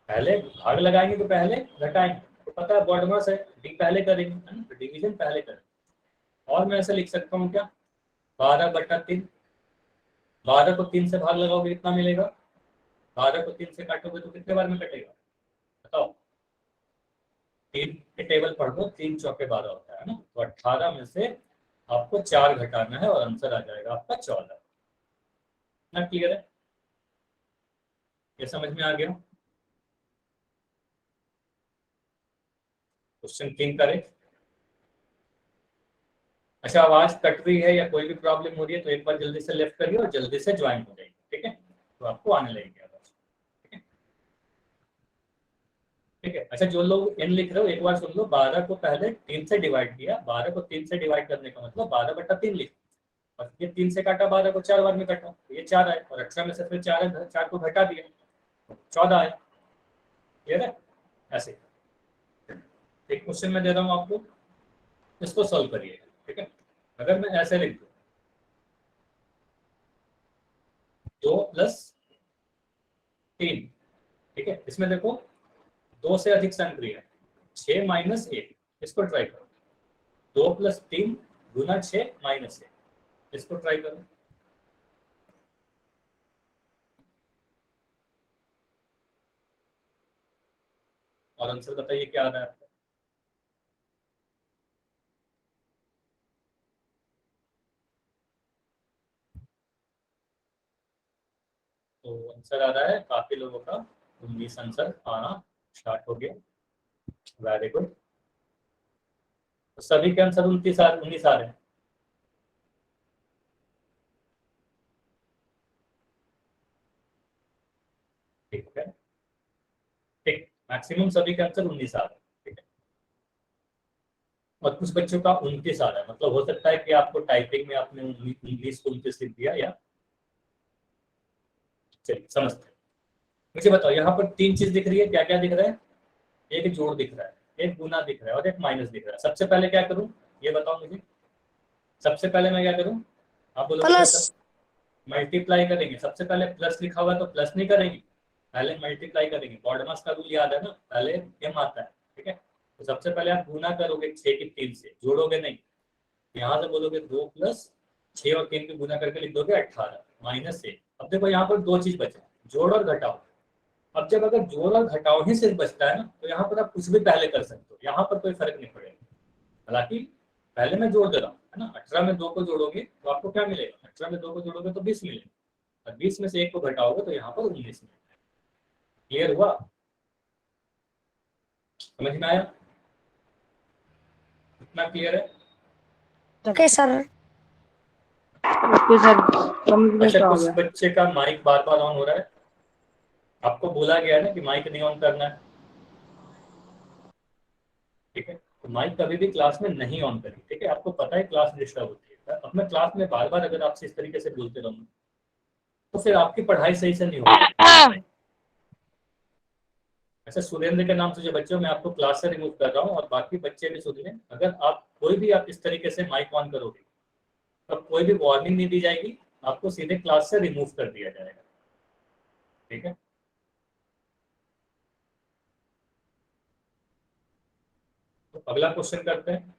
पहले भाग लगाएंगे तो पहले घटाएंगे, तो पता है बॉड मास है, डी पहले करेंगे, है ना, तो डिवीजन पहले करेंगे। और मैं ऐसा लिख सकता हूँ क्या, 12/3, 12 को 3 से भाग लगाओगे कितना मिलेगा, 12 को 3 से काटोगे तो कितने बार में कटेगा बताओ, 3 के टेबल पढ़ दो, 3 चौके 12 होता है ना, तो 18 में से आपको 4 घटाना है और आंसर आ जाएगा आपका 14। ना क्लियर है, ये समझ में आ गया? क्वेश्चन 3 करें। अच्छा, आवाज कट रही है या कोई भी प्रॉब्लम हो रही है तो एक बार जल्दी से लेफ्ट करिए और जल्दी से ज्वाइन हो जाइए, ठीक है, तो आपको आने लगेगी आवाज, ठीक है, ठीक है। अच्छा, जो लोग एन लिख रहे हो एक बार सुन लो, 12 को पहले 3 से डिवाइड किया, 12 को 3 से डिवाइड करने का मतलब 12/3 लिख, और ये 3 से काटा, 12 को 4 बार में काटा, तो ये 4 आए, और 18 में से फिर 4 को घटा दिया, 14 आए, क्लियर है? ऐसे एक क्वेश्चन मैं दे रहा हूँ आपको, इसको सॉल्व करिए, ठीक है। अगर मैं ऐसे लिख दूं 2 + 3, ठीक है, इसमें देखो 2 से अधिक संक्रिय है, 6 - 1, इसको ट्राई करो, 2 + 3 गुना 6 - 1, इसको ट्राई करो, और आंसर बताइए क्या आ रहा है आपका। तो आंसर आ रहा है काफी लोगों का 19 आंसर आना स्टार्ट हो गया, वेरी गुड। तो सभी के आंसर 19 आ रहे हैं, ठीक है, ठीक, मैक्सिमम सभी के आंसर 19 आ रहे हैं, ठीक है, और कुछ बच्चों का 29 आ रहा है, मतलब हो सकता है कि आपको टाइपिंग में आपने 19 को 29 लिख दिया, या चलिए समझते हैं। मुझे बताओ यहाँ पर 3 चीज दिख रही है, क्या क्या दिख रहा है, एक जोड़ दिख रहा है, एक गुना दिख रहा है और एक माइनस दिख रहा है। सबसे पहले क्या करूं ये बताओ मुझे, सबसे पहले मैं क्या करूं, आप बोलोगे प्लस। सर मल्टीप्लाई करेंगे, सबसे पहले प्लस लिखा हुआ है तो प्लस नहीं करेंगे, पहले मल्टीप्लाई करेंगे, बॉडमास का रूल याद है ना, पहले एम आता है, ठीक है, तो सबसे पहले आप गुना करोगे 6 की 3 से, जोड़ोगे नहीं, यहाँ से बोलोगे 2 + 6 और 3 को गुना करके लिख दोगे 18 - 1। अब देखो यहाँ पर दो चीज बचे, जोड़ और घटाओ। अब जब अगर जोड़ और घटाओ ही सिर्फ बचता है ना, तो यहाँ पर आप कुछ भी पहले कर सकते हो, यहाँ पर कोई फर्क नहीं पड़ेगा। हालांकि पहले मैं जोड़ दे रहा हूँ, है ना, 18 में 2 को जोड़ोगे तो आपको क्या मिलेगा, 18 में 2 को जोड़ोगे तो 20 मिलेगा, और 20 में से 1 को घटाओगे तो यहाँ पर 19 मिलेगा। क्लियर हुआ, समझ में आया, इतना क्लियर है? Okay sir. ओके सर, अच्छा, कंप्लीट हो कुछ गया। बच्चे का माइक बार बार ऑन हो रहा है, आपको बोला गया है ना कि माइक नहीं ऑन करना है, ठीक है, तो माइक कभी भी क्लास में नहीं ऑन करें, ठीक है, आपको पता है क्लास डिस्टर्ब होती है, अब मैं क्लास में बार बार अगर आपसे इस तरीके से बोलते रहूंगा तो फिर आपकी पढ़ाई सही से नहीं होगी। अच्छा, सुरेंद्र के नाम से जो बच्चे हो, मैं आपको क्लास से रिमूव कर रहा हूँ और बाकी बच्चे भी सुन लें। अगर आप कोई भी आप इस तरीके से माइक ऑन करोगे तब कोई भी वार्निंग नहीं दी जाएगी, आपको सीधे क्लास से रिमूव कर दिया जाएगा। ठीक है, तो अगला क्वेश्चन करते हैं।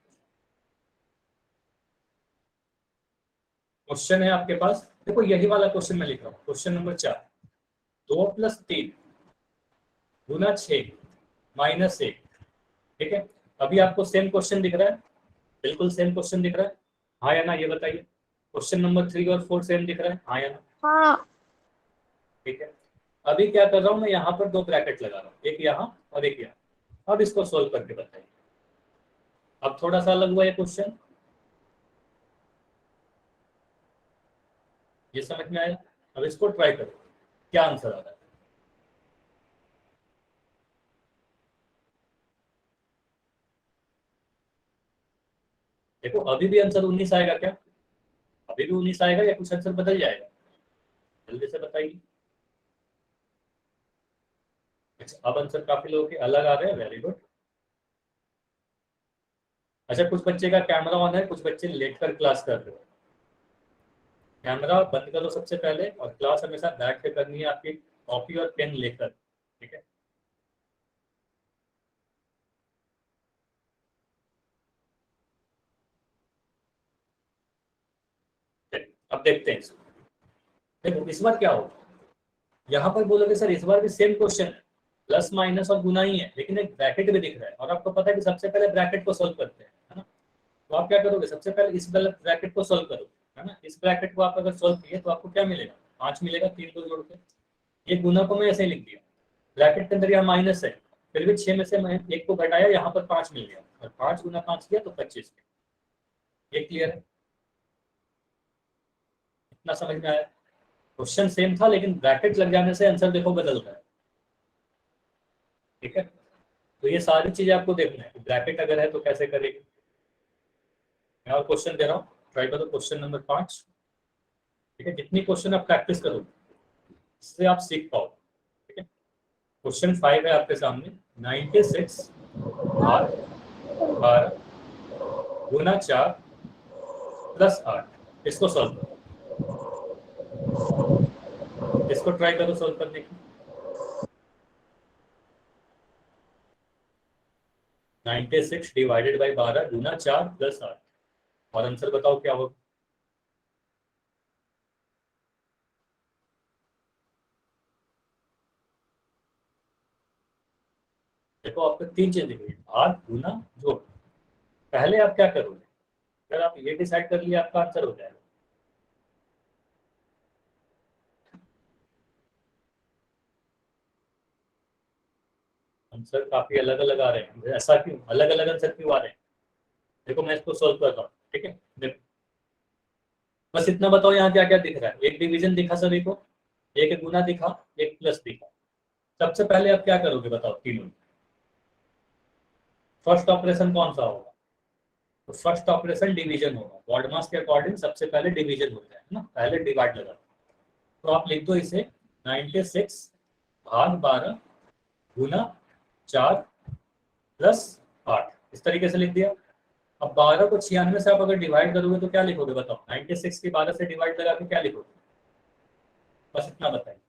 क्वेश्चन है आपके पास, देखो यही वाला क्वेश्चन मैं लिख रहा हूँ, क्वेश्चन नंबर 4। 2 + 3 गुना 6 - 1। ठीक है, अभी आपको सेम क्वेश्चन दिख रहा है? बिल्कुल सेम क्वेश्चन दिख रहा है, हाँ या ना, ये बताइए। क्वेश्चन नंबर 3 और 4 सेम दिख रहा है, हाँ या ना? हाँ। ठीक है, अभी क्या कर रहा हूँ मैं, यहाँ पर 2 ब्रैकेट लगा रहा हूँ, एक यहाँ और एक यहाँ। अब इसको सोल्व करके बताइए। अब थोड़ा सा अलग हुआ ये क्वेश्चन, ये समझ में आया? अब इसको ट्राई करो, क्या आंसर आ रहा है। देखो अभी भी आंसर 19 आएगा क्या? अभी भी 19 आएगा या कुछ आंसर बदल जाएगा? जल्दी से बताइए। अच्छा, अब आंसर काफी लोगों के अलग आ रहे हैं, वेरी गुड। अच्छा, कुछ बच्चे का कैमरा ऑन है, कुछ बच्चे लेट कर क्लास कर रहे हो। कैमरा बंद करो सबसे पहले, और क्लास हमेशा बैठ के करनी है आपकी कॉपी और पेन लेकर। ठीक है, अब देखते हैं इसको। देखो इस बार क्या होगा, यहाँ पर बोलोगे सर इस बार भी सेम क्वेश्चन है, प्लस माइनस और गुना ही है, लेकिन एक ब्रैकेट भी दिख रहा है और आपको पता है कि सबसे पहले ब्रैकेट को सोल्व करते हैं, है ना? तो आप क्या करोगे, सबसे पहले इस ब्रैकेट को सोल्व करो, है ना? इस ब्रैकेट को आप अगर सोल्व किए तो आपको क्या मिलेगा, 5 मिलेगा 3 को जोड़ के। ये गुना को मैं ऐसे ही लिख दिया, ब्रैकेट के अंदर यहाँ माइनस है, फिर भी 6 में से मैं 1 को घटाया, यहाँ पर 5 मिल गया, और 5 गुना 5 किया तो 25। ये क्लियर है? इतना समझ में आया? क्वेश्चन सेम था लेकिन ब्रैकेट लग जाने से आंसर देखो बदल रहा है। ठीक है, तो ये सारी चीजें आपको देखना है, ब्रैकेट अगर है तो कैसे करेंगे। मैं और क्वेश्चन दे रहा हूँ, ट्राई करो क्वेश्चन नंबर 5। ठीक है, जितनी क्वेश्चन आप प्रैक्टिस करोगे इससे आप सीख पाओ। ठीक है, क्वेश्चन 5 है आपके सामने, 96 भाग 12 गुना 4 प्लस 8। इसको सॉल्व करो, इसको ट्राई करो सॉल्व करने की। 96 डिवाइडेड बाई 12 गुना 4 प्लस 8, और आंसर बताओ क्या होगा। देखो आपको 3 चीज दिख रही है, भाग गुना जोड़। पहले आप क्या करोगे, अगर आप ये डिसाइड कर लिया आपका आंसर हो जाएगा। आंसर काफी अलग अलग आ रहे हैं, ऐसा क्यों, अलग अलग आंसर क्यों आ रहे हैं? देखो मैं इसको सोल्व कर रहा हूँ। ठीक है, देखो बस इतना बताओ यहाँ क्या क्या दिख रहा है। एक डिवीजन दिखा सभी को, एक गुना दिखा, एक प्लस दिखा। सबसे पहले आप क्या करोगे बताओ तीनों में? फर्स्ट ऑपरेशन कौन सा होगा? तो फर्स्ट ऑपरेशन डिवीजन होगा, बॉडमास के अकॉर्डिंग सबसे पहले डिवीजन होता है ना, पहले डिवाइड लगा। तो आप लिख दो इसे 96 भाग 12 गुना 4 प्लस 8, इस तरीके से लिख दिया। अब 12 को 96 से आप अगर डिवाइड करोगे तो क्या लिखोगे बताओ, 96 की 12 से डिवाइड लगा के क्या लिखोगे? बस इतना बताइए।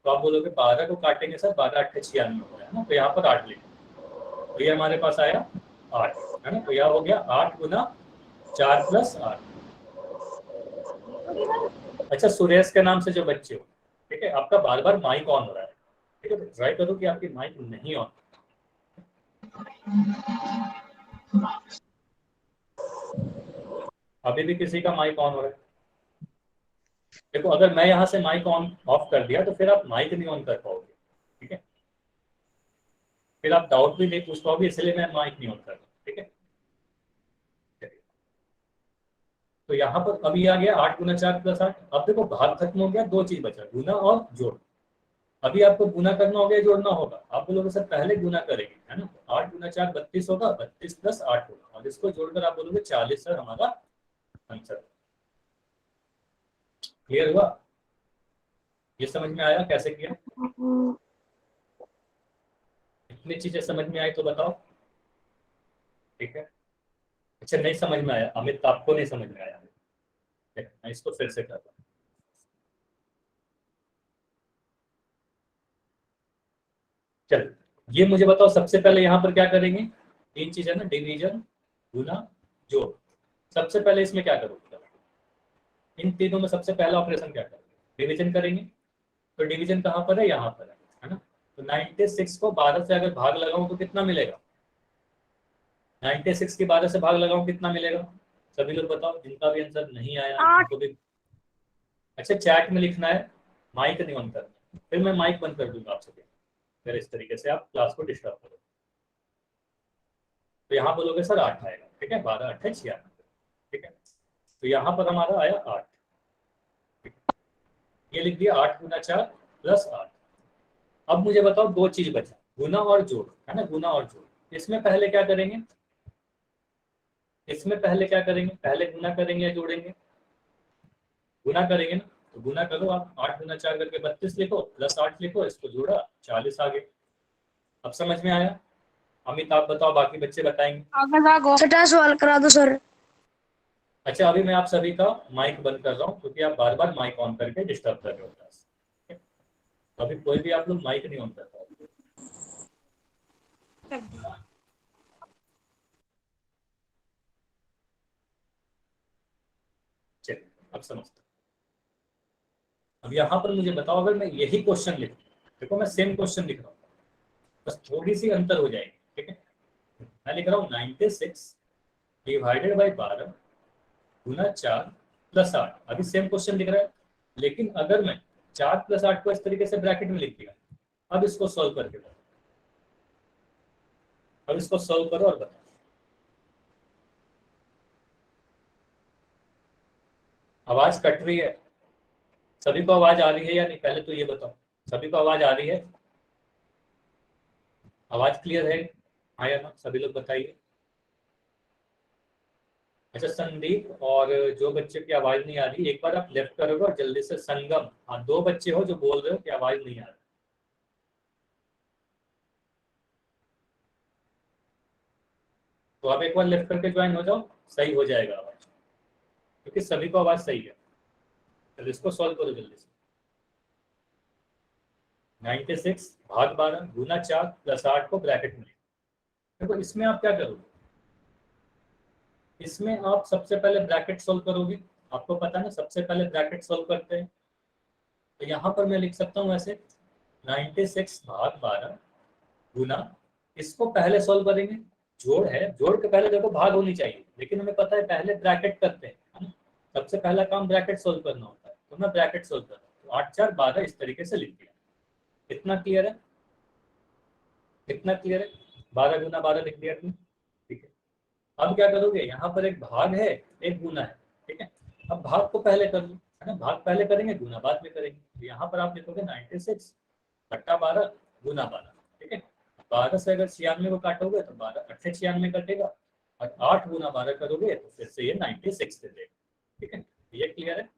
तो आप बोलोगे 12 को काटेंगे सर, 12 8 96 होता है ना, तो यहाँ पर 8 लिखो, तो ये हमारे पास आया 8, है ना? तो यह हो गया 8 गुना 4 प्लस 8। अच्छा, सुरेश के नाम से जो बच्चे हो, ठीक है, आपका बार बार माइक ऑन हो रहा है। ठीक है, तो ट्राई करो कि आपकी माइक नहीं ऑन। अभी भी किसी का माइक ऑन हो रहा है? देखो अगर मैं यहाँ से माइक ऑन ऑफ कर दिया तो फिर आप माइक नहीं ऑन कर पाओगे। ठीक है, फिर आप डाउट भी नहीं पूछ पाओगे, इसलिए मैं माइक नहीं ऑन कर रहा। ठीक है, तो यहाँ पर अभी आ गया 8 गुना 4 प्लस 8। अब देखो भाग खत्म हो गया, 2 चीज बचा, गुना और जोड़। अभी आपको गुना करना होगा, जोड़ना होगा। आप बोलोगे सर पहले गुना करेंगे, है ना? 8 गुना 4 32 होगा, 32 प्लस 8 होगा, और इसको जोड़कर आप बोलोगे 40 सर हमारा आंसर। क्लियर हुआ? ये समझ में आया कैसे किया? इतनी चीजें समझ में आई तो बताओ। ठीक है। अच्छा नहीं समझ में आया अमित, आपको नहीं समझ में आया? ठीक है, मैं इसको फिर से करता हूँ। चल ये मुझे बताओ, सबसे पहले यहाँ पर क्या करेंगे? तीन चीजें ना, डिवीजन, गुना, जोड़। सबसे पहले इसमें क्या करोगे? इन तीनों में सबसे पहला ऑपरेशन क्या करोगे? डिवीजन करेंगे। तो डिवीजन कहाँ पर है? यहाँ पर है ना? तो 96 को 12 से अगर भाग लगाऊं तो कितना मिलेगा? 96 की 12 से भाग लगाऊं कितना मिलेगा? सभी लोग बताओ, जिनका भी आंसर नहीं आया उनको भी। अच्छा चैट में लिखना है, माइक नहीं ऑन करना, फिर मैं माइक बंद कर दूंगा आपसे, फिर इस तरीके से आप क्लास को डिस्टर्ब करो। तो यहाँ बोलोगे सर 8 आएगा, ठीक है, 12 8 96, ठीक है। तो यहाँ पर हमारा आया 8, ये लिख दिया 8 गुना 4 प्लस 8। अब मुझे बताओ दो चीज बचा, गुना और जोड़, है ना, गुना और जोड़। इसमें पहले क्या करेंगे? इसमें पहले क्या करेंगे? पहले गुना करेंगे या जोड़ेंगे? गुना करेंगे ना, तो गुना करो आप, 8 गुना 4 करके 32 लिखो, प्लस 8 लिखो, इसको जोड़ा 40 आ गए। अब समझ में आया? अमित आप बताओ, बाकी बच्चे बताएंगे। छठा सवाल करा दो सर। अच्छा अभी मैं आप सभी का माइक बंद कर रहा हूँ क्योंकि आप बार बार माइक ऑन करके डिस्टर्ब कर रहे हो क्लास। तो अभी कोई भी आप लोग माइक नहीं ऑन कर पाओ। चलिए अब समझते। अब यहाँ पर मुझे बताओ, अगर मैं यही क्वेश्चन लिखूं, देखो मैं सेम क्वेश्चन लिख रहा हूँ, बस थोड़ी सी अंतर हो जाएगी, ठीक है। मैं लिख रहा हूँ 96 डिवाइडेड बाई 12 गुना 4 प्लस 8। अभी सेम क्वेश्चन लिख रहा है, लेकिन अगर मैं 4 प्लस 8 को इस तरीके से ब्रैकेट में लिख दिया, अब इसको सॉल्व करके बताओ, अब इसको सॉल्व करो और बताओ। आवाज कट रही है? सभी को आवाज आ रही है या नहीं, पहले तो ये बताओ, सभी को आवाज आ रही है? आवाज क्लियर है? हाँ या ना, सभी लोग बताइए। अच्छा संदीप और जो बच्चे की आवाज नहीं आ रही, एक बार आप लेफ्ट करोगे और जल्दी से संगम, हाँ दो बच्चे हो जो बोल रहे हो कि आवाज नहीं आ रही। तो आप एक बार लेफ्ट करके ज्वाइन हो जाओ, सही हो जाएगा आवाज, क्योंकि सभी को आवाज सही है। तो इसको सॉल्व करो जल्दी से। 96 भाग 12 गुना 4 प्लस 8 को ब्रैकेट में। देखो इसमें आप क्या करोगे? इसमें आप सबसे पहले ब्रैकेट सोल्व करोगे, आपको पता है ना सबसे पहले ब्रैकेट सोल्व करते हैं। तो यहाँ पर मैं लिख सकता हूँ ऐसे, 96 भाग 12 गुना, इसको पहले सोल्व करेंगे, जोड़ है, जोड़ के पहले देखो भाग होनी चाहिए, लेकिन हमें पता है पहले ब्रैकेट करते हैं, है ना। सबसे पहला काम ब्रैकेट सोल्व करना होता है, तो मैं ब्रैकेट सोल्व कर रहा हूँ। तो 8 4 12 इस तरीके से लिख दिया। इतना क्लियर है? इतना क्लियर है? 12 गुना 12 लिख दिया तुमने, ठीक है। अब क्या करोगे? यहाँ पर एक भाग है, एक गुना है, ठीक है। अब भाग को पहले कर लो, है ना, भाग पहले करेंगे, गुना बाद में करेंगे। तो यहाँ पर आप लिखोगे 96 बट्टा 12 गुना 12, ठीक है। 12 से अगर 96 को काटोगे तो 12 8 से 96 कटेगा, और 8 गुना 12 करोगे तो फिर से ये 96 दे देगा, ठीक है। ये क्लियर है?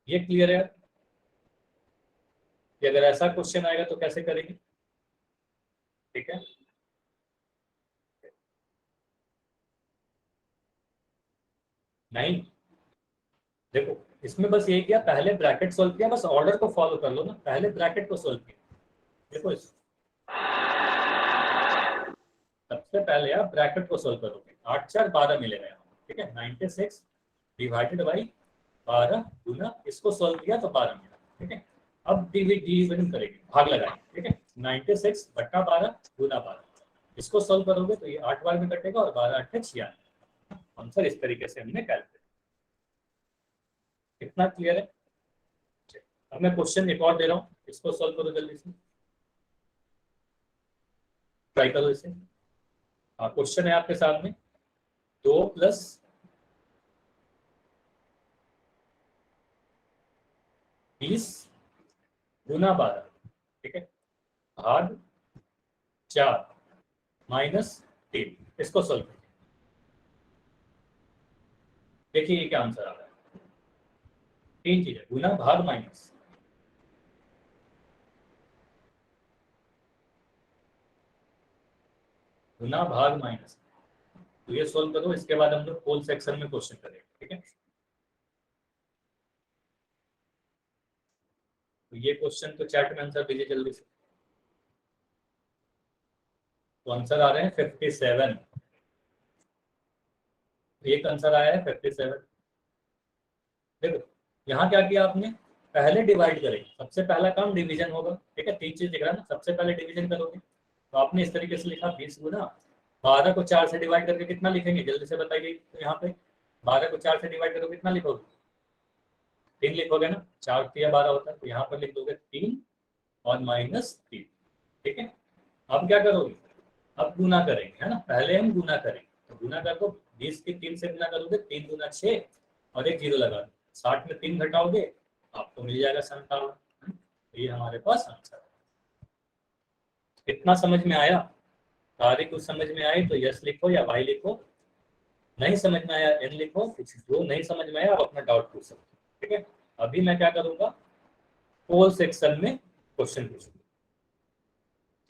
ये क्लियर है कि अगर ऐसा क्वेश्चन आएगा तो कैसे करेंगे? ठीक है। नहीं देखो, इसमें बस ये किया, पहले ब्रैकेट सोल्व किया, बस ऑर्डर को फॉलो कर लो ना, पहले ब्रैकेट को सोल्व किया। देखो सबसे पहले आप ब्रैकेट को सोल्व करोगे, 8 4 12 मिलेगा यहाँ, ठीक है। 96 डिवाइडेड बाई 12 गुना, इसको सोल्व किया तो 12 मिला, ठीक है। अब डिवीजन करेंगे, भाग लगाएंगे, ठीक है। 96 बट्टा 12 गुना 12, इसको सोल्व करोगे तो ये 8 बार में कटेगा और 12 8 96। आंसर इस तरीके से हमने कैलकुलेट। कितना क्लियर है? अब मैं क्वेश्चन एक और दे रहा हूँ, इसको सोल्व करो जल्दी से, ट्राई करो इसे। क्वेश्चन है आपके सामने, 2 प्लस 20 गुना 12, ठीक है, भाग 4 माइनस 3, इसको सोल्व करिए। देखिए ये क्या आंसर आ रहा है, 3 चीजें, गुना भाग माइनस। गुना भाग माइनस, तो ये सोल्व करो, इसके बाद हम लोग होल सेक्शन में क्वेश्चन करेंगे, ठीक है। तो ये क्वेश्चन तो चैट में आंसर दीजिए जल्दी से। तो आंसर आ रहे हैं 57, एक आंसर आया है 57। देखो यहाँ क्या किया आपने, पहले डिवाइड करेंगे, सबसे पहला काम डिवीजन होगा, ठीक है। 3 चीज दिख रहा है ना, सबसे पहले डिवीजन करोगे, तो आपने इस तरीके से लिखा 20 गुना 12 को 4 से डिवाइड करके कितना लिखेंगे, जल्दी से बताइए। तो यहाँ पे 12 को 4 से डिवाइड करोगे कितना लिखोगे, 3 लिखोगे ना, 4 या 12 होता है, तो यहाँ पर लिख दोगे 3 और -3, ठीक है। अब क्या करोगे, अब गुना करेंगे, है ना, पहले हम गुना करेंगे, तो गुना कर दो, 20 की 3 से गुना करोगे, 3 दूना 6 और एक 0 लगा दो, 60 में 3 घटाओगे आपको मिल जाएगा 57। तो ये हमारे पास आंसर है। इतना समझ में आया, सारी कुछ समझ में आई तो यस लिखो या वाई लिखो, नहीं समझ में आया एन लिखो, कुछ जो नहीं समझ में आया आप अपना डाउट पूछ सकते हो, ठीक है। अभी मैं क्या करूंगा, होल सेक्शन में क्वेश्चन पूछूंगा।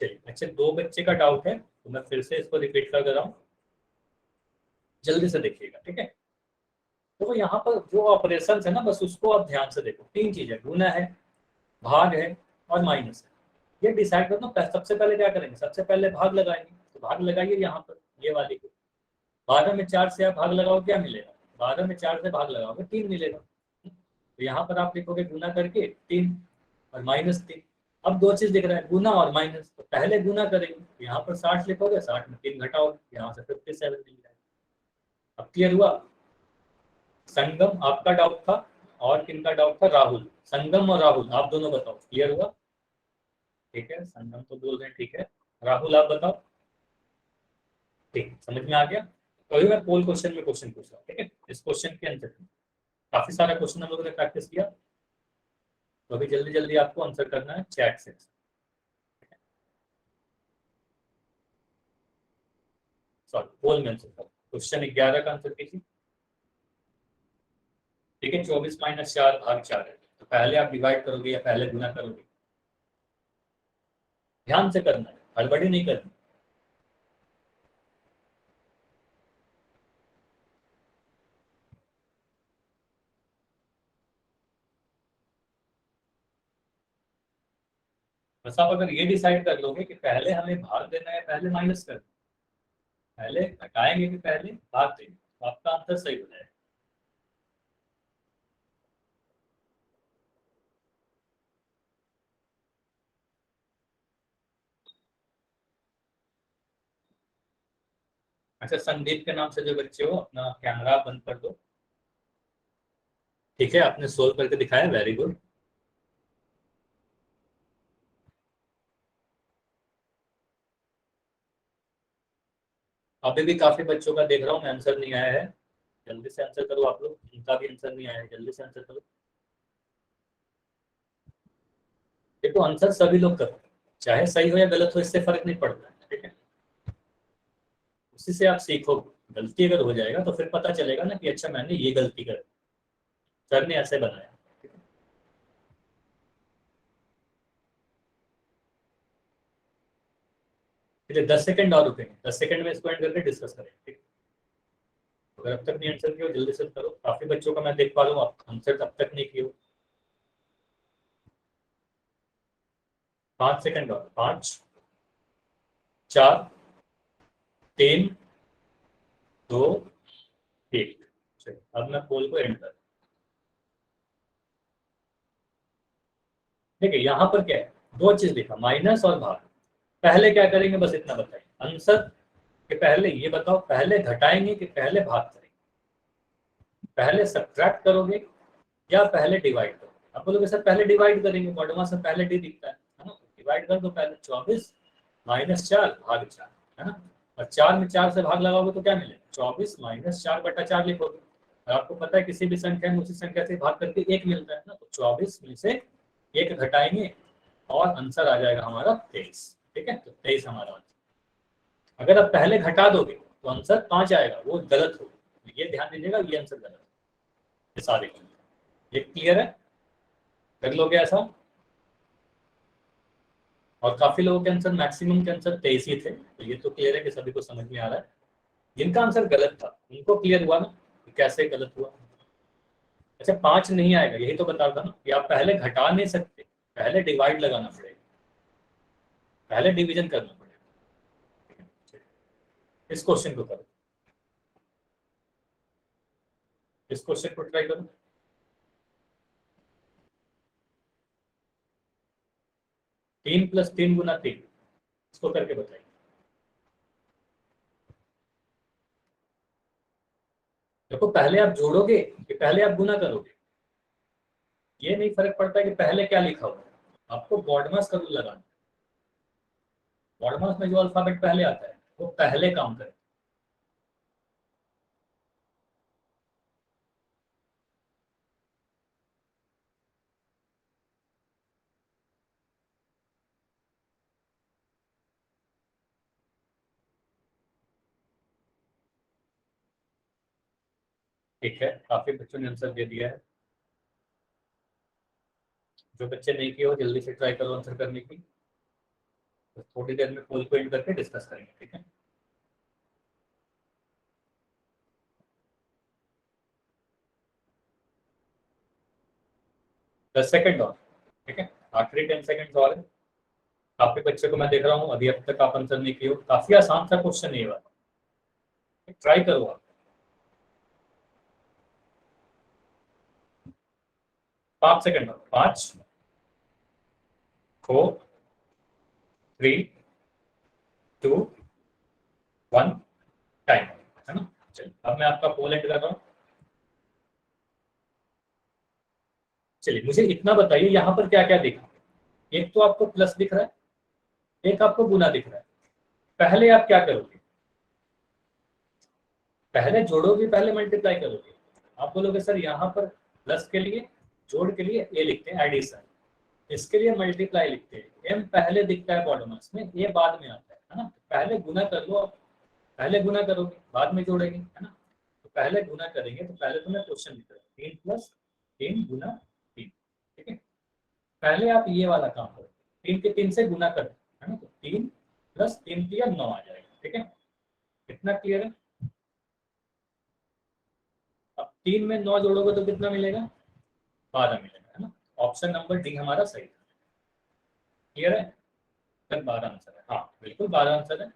चलिए, अच्छा 2 बच्चे का डाउट है तो मैं फिर से इसको रिपीट कर दे रहा हूँ, जल्दी से देखिएगा, ठीक है। तो यहाँ पर जो ऑपरेशन है ना, बस उसको आप ध्यान से देखो, 3 चीजें, गुना है, भाग है और माइनस है। ये डिसाइड करना, सबसे पहले क्या करेंगे, सबसे पहले भाग लगाएंगे, तो भाग लगाइए यहाँ पर, ये वाली को 12 में 4 से आप भाग लगाओ क्या मिलेगा, 12 में 4 से भाग लगाओगे 3 मिलेगा। तो यहाँ पर आप लिखोगे गुना करके 3 और -3। अब 2 चीज दिख रहा है, गुना और माइनस, तो पहले गुना करेंगे, तो यहाँ पर 60 लिखोगे, 60 में 3 घटाओगे, यहाँ से 57 मिल जाएगा। अब क्लियर हुआ। संगम आपका डाउट था और किनका डाउट था, राहुल, संगम और राहुल आप दोनों बताओ, क्लियर हुआ, ठीक है। संगम तो बोल रहे हैं, ठीक है, राहुल आप बताओ, ठीक, समझ में आ गया। तो अभी मैं पोल क्वेश्चन में क्वेश्चन पूछ रहा हूँ, ठीक है। इस क्वेश्चन के आंसर, काफी सारा क्वेश्चन हम लोगों ने प्रैक्टिस किया, तो अभी जल्दी जल्दी आपको आंसर करना है चैट से। सॉरी, पोल में आंसर करो, क्वेश्चन 11 का आंसर कीजिए, ठीक है। 24 - 4 भाग 4 है, तो पहले आप डिवाइड करोगे या पहले गुना करोगे, ध्यान से करना है, हड़बड़ी नहीं करनी। बस आप अगर ये डिसाइड कर लोगे कि पहले हमें भाग देना है पहले माइनस करना, पहले घटाएंगे कि पहले भाग देंगे, तो आपका आंसर सही हो जाएगा। अच्छा, संदीप के नाम से जो बच्चे हो अपना कैमरा बंद कर दो, ठीक है। आपने सोल्व करके दिखाया, वेरी गुड। अभी भी काफी बच्चों का देख रहा हूँ मैं आंसर नहीं आया है, जल्दी से आंसर करो आप लोग, इनका भी आंसर नहीं आया है, जल्दी से आंसर करो। देखो आंसर सभी लोग करो, चाहे सही हो या गलत हो इससे फर्क नहीं पड़ता है, ठीक है। उसी से आप सीखोगे, गलती अगर हो जाएगा तो फिर पता चलेगा ना कि अच्छा मैंने ये गलती कर, सर ने ऐसे बनाया। 10 सेकंड और रुकेंगे, 10 सेकंड में इसको एंड करके डिस्कस करेंगे, ठीक है। अगर अब तक नहीं आंसर किया जल्दी से करो, काफी बच्चों का मैं देख पा रहा हूँ आप आंसर अब तक नहीं किए। 5 सेकंड और, 5 4 3 2 1। चलिए अब मैं पोल को एंड कर, ठीक है। यहाँ पर क्या है, 2 चीज लिखा, माइनस और भाग। पहले क्या करेंगे बस इतना बताइए, आंसर के पहले ये बताओ, पहले घटाएंगे कि पहले भाग करेंगे, पहले सब्ट्रैक्ट करोगे या पहले डिवाइड करोगे। आप बोलोगे सर पहले डिवाइड करेंगे, बॉडमा से पहले डी दिखता है ना, डिवाइड कर दो पहले, 24 - 4 भाग 4, है ना। और 4 में 4 से भाग लगाओगे तो क्या मिलेगा, 24 - 4/4 लिखोगे। और आपको पता है किसी भी संख्या में उसी संख्या से भाग करके 1 मिलता है ना, तो 24 में से 1 घटाएंगे और आंसर आ जाएगा हमारा 23, ठीक है। तो 23 हमारा आंसर। अगर आप पहले घटा दोगे तो आंसर 5 आएगा, वो गलत होगा, ये ध्यान दीजिएगा, ये आंसर गलत है। ये सारे, ये क्लियर है? कर लोगे ऐसा? और काफी लोगों के आंसर, मैक्सिमम के आंसर 23 ही थे, तो ये तो क्लियर है कि सभी को समझ में आ रहा है। जिनका आंसर गलत था उनको क्लियर हुआ ना कि कैसे गलत हुआ? अच्छा 5 नहीं आएगा, यही तो बता रहा था ना कि आप पहले घटा नहीं सकते, पहले डिवाइड लगाना पड़ेगा, पहले डिवीजन करना पड़ेगा। इस क्वेश्चन को करो, इस क्वेश्चन को ट्राई करो। 3 + 3 × 3, इसको करके बताइए। देखो पहले आप जोड़ोगे कि पहले आप गुना करोगे, ये नहीं फर्क पड़ता कि पहले क्या लिखा हुआ है, आपको बॉडमास का रूल लगाना। बॉडमास में जो अल्फाबेट पहले आता है वो पहले काम करे। ठीक है, काफी बच्चों ने आंसर दे दिया है। जो बच्चे नहीं किए हो जल्दी से ट्राई करो आंसर करने की, तो थोड़ी देर में पोल को एंड करके डिस्कस करेंगे, ठीक है? दस सेकंड और, ठीक है, आखिरी 10 सेकंड और है। काफी बच्चे को मैं देख रहा हूँ अभी अब तक आप आंसर नहीं किए हो, काफी आसान सा क्वेश्चन है ये वाला, ट्राई करो आप। 5 सेकंड और, 5 4 3 2 1, टाइम, है ना? चलिए अब मैं आपका पोल एंड कर रहा हूँ। चलिए मुझे इतना बताइए यहाँ पर क्या क्या दिखा। एक तो आपको प्लस दिख रहा है, एक आपको गुना दिख रहा है। पहले आप क्या करोगे? पहले जोड़ोगे, पहले मल्टीप्लाई करोगे? आप बोलोगे सर यहाँ पर प्लस के लिए, जोड़ के लिए ए लिखते हैं एडिशन, इसके लिए मल्टीप्लाई लिखते हैं, एम पहले दिखता है बॉडमास में, ए बाद में आता है ना? पहले गुना कर लो आप, पहले गुना करोगे बाद में जोड़ेंगे, है ना? तो पहले गुना करेंगे, तो पहले तो मैं क्वेश्चन लिख रहा हूँ 3 + 3 × 3, ठीक है? पहले आप ये वाला काम करो, 3 के 3 से गुना करो, है ना? तो 3 + 3 किया 9 आ जाएगा, ठीक है? इतना क्लियर है? अब 3 में 9 जोड़ोगे तो कितना मिलेगा? 12 मिलेगा, है ना? ऑप्शन नंबर डी हमारा सही है। क्लियर है? तक 12 आंसर है, हाँ बिल्कुल 12 आंसर है।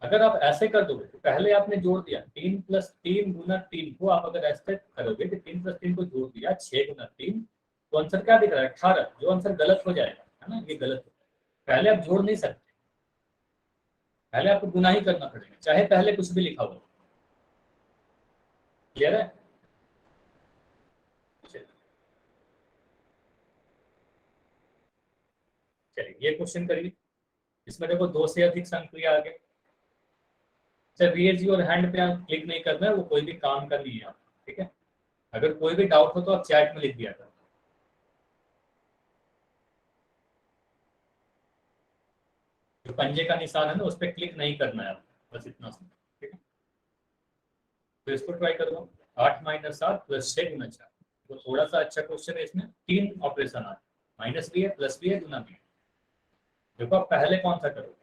अगर आप ऐसे कर दोगे तो पहले आपने जोड़ दिया 3 + 3 × 3 को, आप अगर ऐसे करोगे कि 3 + 3 को जोड़ दिया 6 × 3, तो आंसर क्या दिख रहा है? 18। जो आंसर गलत हो जाएगा, है ना, ये गलत हो जाएगा। पहले आप जोड़ नहीं सकते, पहले आपको गुना ही करना पड़ेगा, चाहे पहले कुछ भी लिखा हो। क्लियर है? चलिए ये क्वेश्चन करिए। इसमें देखो 2 से अधिक संख्या आगे। सर रेज योर हैंड पे आप क्लिक नहीं करना है, वो कोई भी काम का नहीं है आप, ठीक है? अगर कोई भी डाउट हो तो आप चैट में लिख दिया करो। जो पंजे का निशान है ना, उस पर क्लिक नहीं करना है आपको, बस इतना सा, ठीक है? तो इसको ट्राई करो। 8 - 7 + 6 × 4, तो थोड़ा सा अच्छा क्वेश्चन है, इसमें 3 ऑपरेशन आते हैं, माइनस भी है, प्लस भी है, गुना भी है। देखो आप पहले कौन सा करोगे?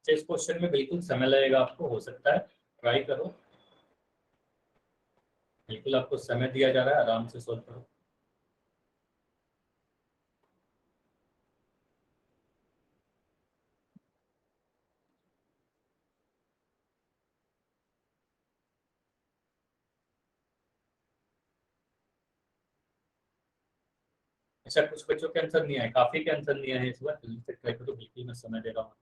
तो इस क्वेश्चन में बिल्कुल समय लगेगा आपको, हो सकता है, ट्राई करो, बिल्कुल आपको समय दिया जा रहा है, आराम से सोल्व करो। अच्छा कुछ बच्चों के आंसर नहीं आए, काफी के आंसर नहीं आए इस बार, जल्दी से ट्राई करो, बिल्कुल मैं समय दे रहा हूँ।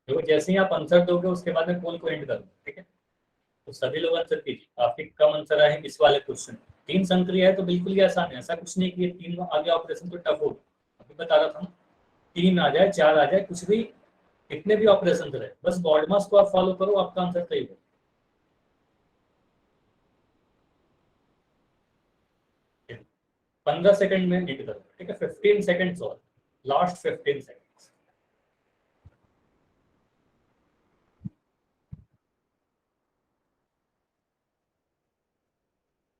देखो जैसे ही आप आंसर दोगे उसके बाद में पोल को एंड करूंगा, ठीक है। तो सभी लोग आंसर कीजिए, काफी कम आंसर आए इस वाले क्वेश्चन। 3 संक्रिया है तो बिल्कुल ही आसान है, ऐसा कुछ नहीं कि ये 3 आगे ऑपरेशन तो टफ हो। अभी बता रहा था 3 आ जाए 4 आ जाए कुछ भी, कितने भी ऑपरेशन रहे, बस बॉड मास को आप फॉलो करो, आपका आंसर सही हो। 15 सेकंड में एंड करो, ठीक है। 15 सेकंड्स और, लास्ट 15 सेकंड्स।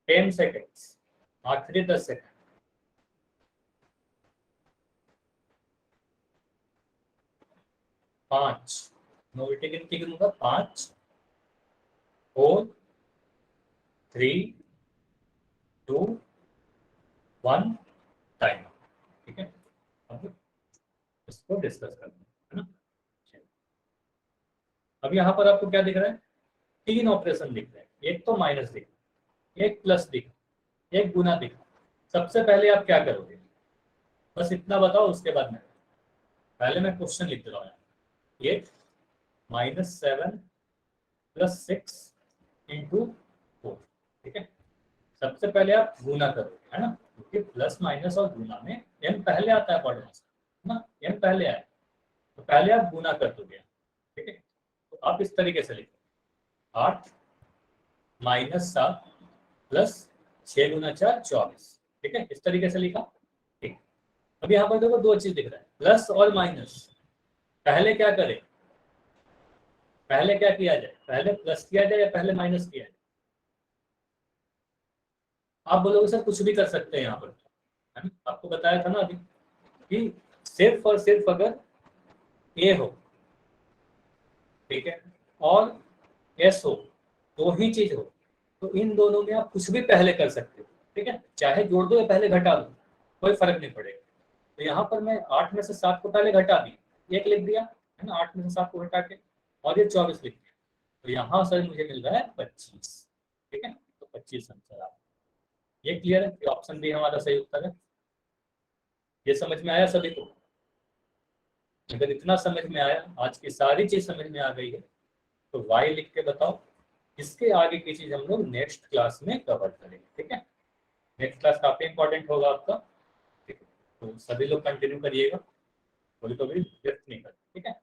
टेन सेकंड्स, आखिरी 10 सेकंड। 5, मैं उल्टी गिनती गिनूंगा, 5 4 3 2 1 टाइम, ठीक है। अब इसको डिस्कस करते हैं, है ना। अब यहाँ पर आपको क्या दिख रहा है, 3 ऑपरेशन दिख रहे हैं, एक तो माइनस दिख रहा है, एक प्लस दिख रहा है, एक गुना दिख रहा है। सबसे पहले आप क्या करोगे, बस इतना बताओ, उसके बाद में पहले मैं क्वेश्चन लिख दे रहा हूँ। 8 -7 + 6 × 4, ठीक है। सबसे पहले आप गुना करोगे, है ना, क्योंकि प्लस माइनस और गुना में m पहले आता है पॉइंट में ना, m पहले आया तो पहले आप गुना कर दोगे, ठीक है। तो आप इस तरीके से लिखो 8 -7 + 6 × 4 24, ठीक है। इस तरीके से लिखा, ठीक। अब यहाँ पर देखो 2 चीज दिख रहा है, प्लस और माइनस। पहले क्या करें, पहले क्या किया जाए, पहले प्लस किया जाए या पहले माइनस किया जाए। आप बोलोगे सर कुछ भी कर सकते हैं यहाँ पर, है ना? आपको बताया था ना अभी कि सिर्फ और सिर्फ अगर ए हो, ठीक है, और एस हो, दो ही चीज हो, तो इन दोनों में आप कुछ भी पहले कर सकते हो, ठीक है। चाहे जोड़ दो या पहले घटा दो, कोई फर्क नहीं पड़ेगा। तो यहाँ पर मैं 8 में से 7 को पहले घटा दिया, 1 लिख दिया, है ना, 8 में से 7 को घटा के, और ये 24 लिख दिया। तो यहाँ सर मुझे मिल रहा है 25, ठीक है। तो 25 आंसर आप, ये क्लियर है कि ऑप्शन बी हमारा सही उत्तर है। ये समझ में आया सभी को? अगर इतना समझ में आया, आज की सारी चीज समझ में आ गई है, तो वाई लिख के बताओ। इसके आगे की चीज हम लोग नेक्स्ट क्लास में कवर करेंगे, ठीक है। नेक्स्ट क्लास काफी इंपॉर्टेंट होगा आपका, ठीक है। तो सभी लोग कंटिन्यू करिएगा, कोई तो भी व्यर्थ नहीं करना, ठीक है।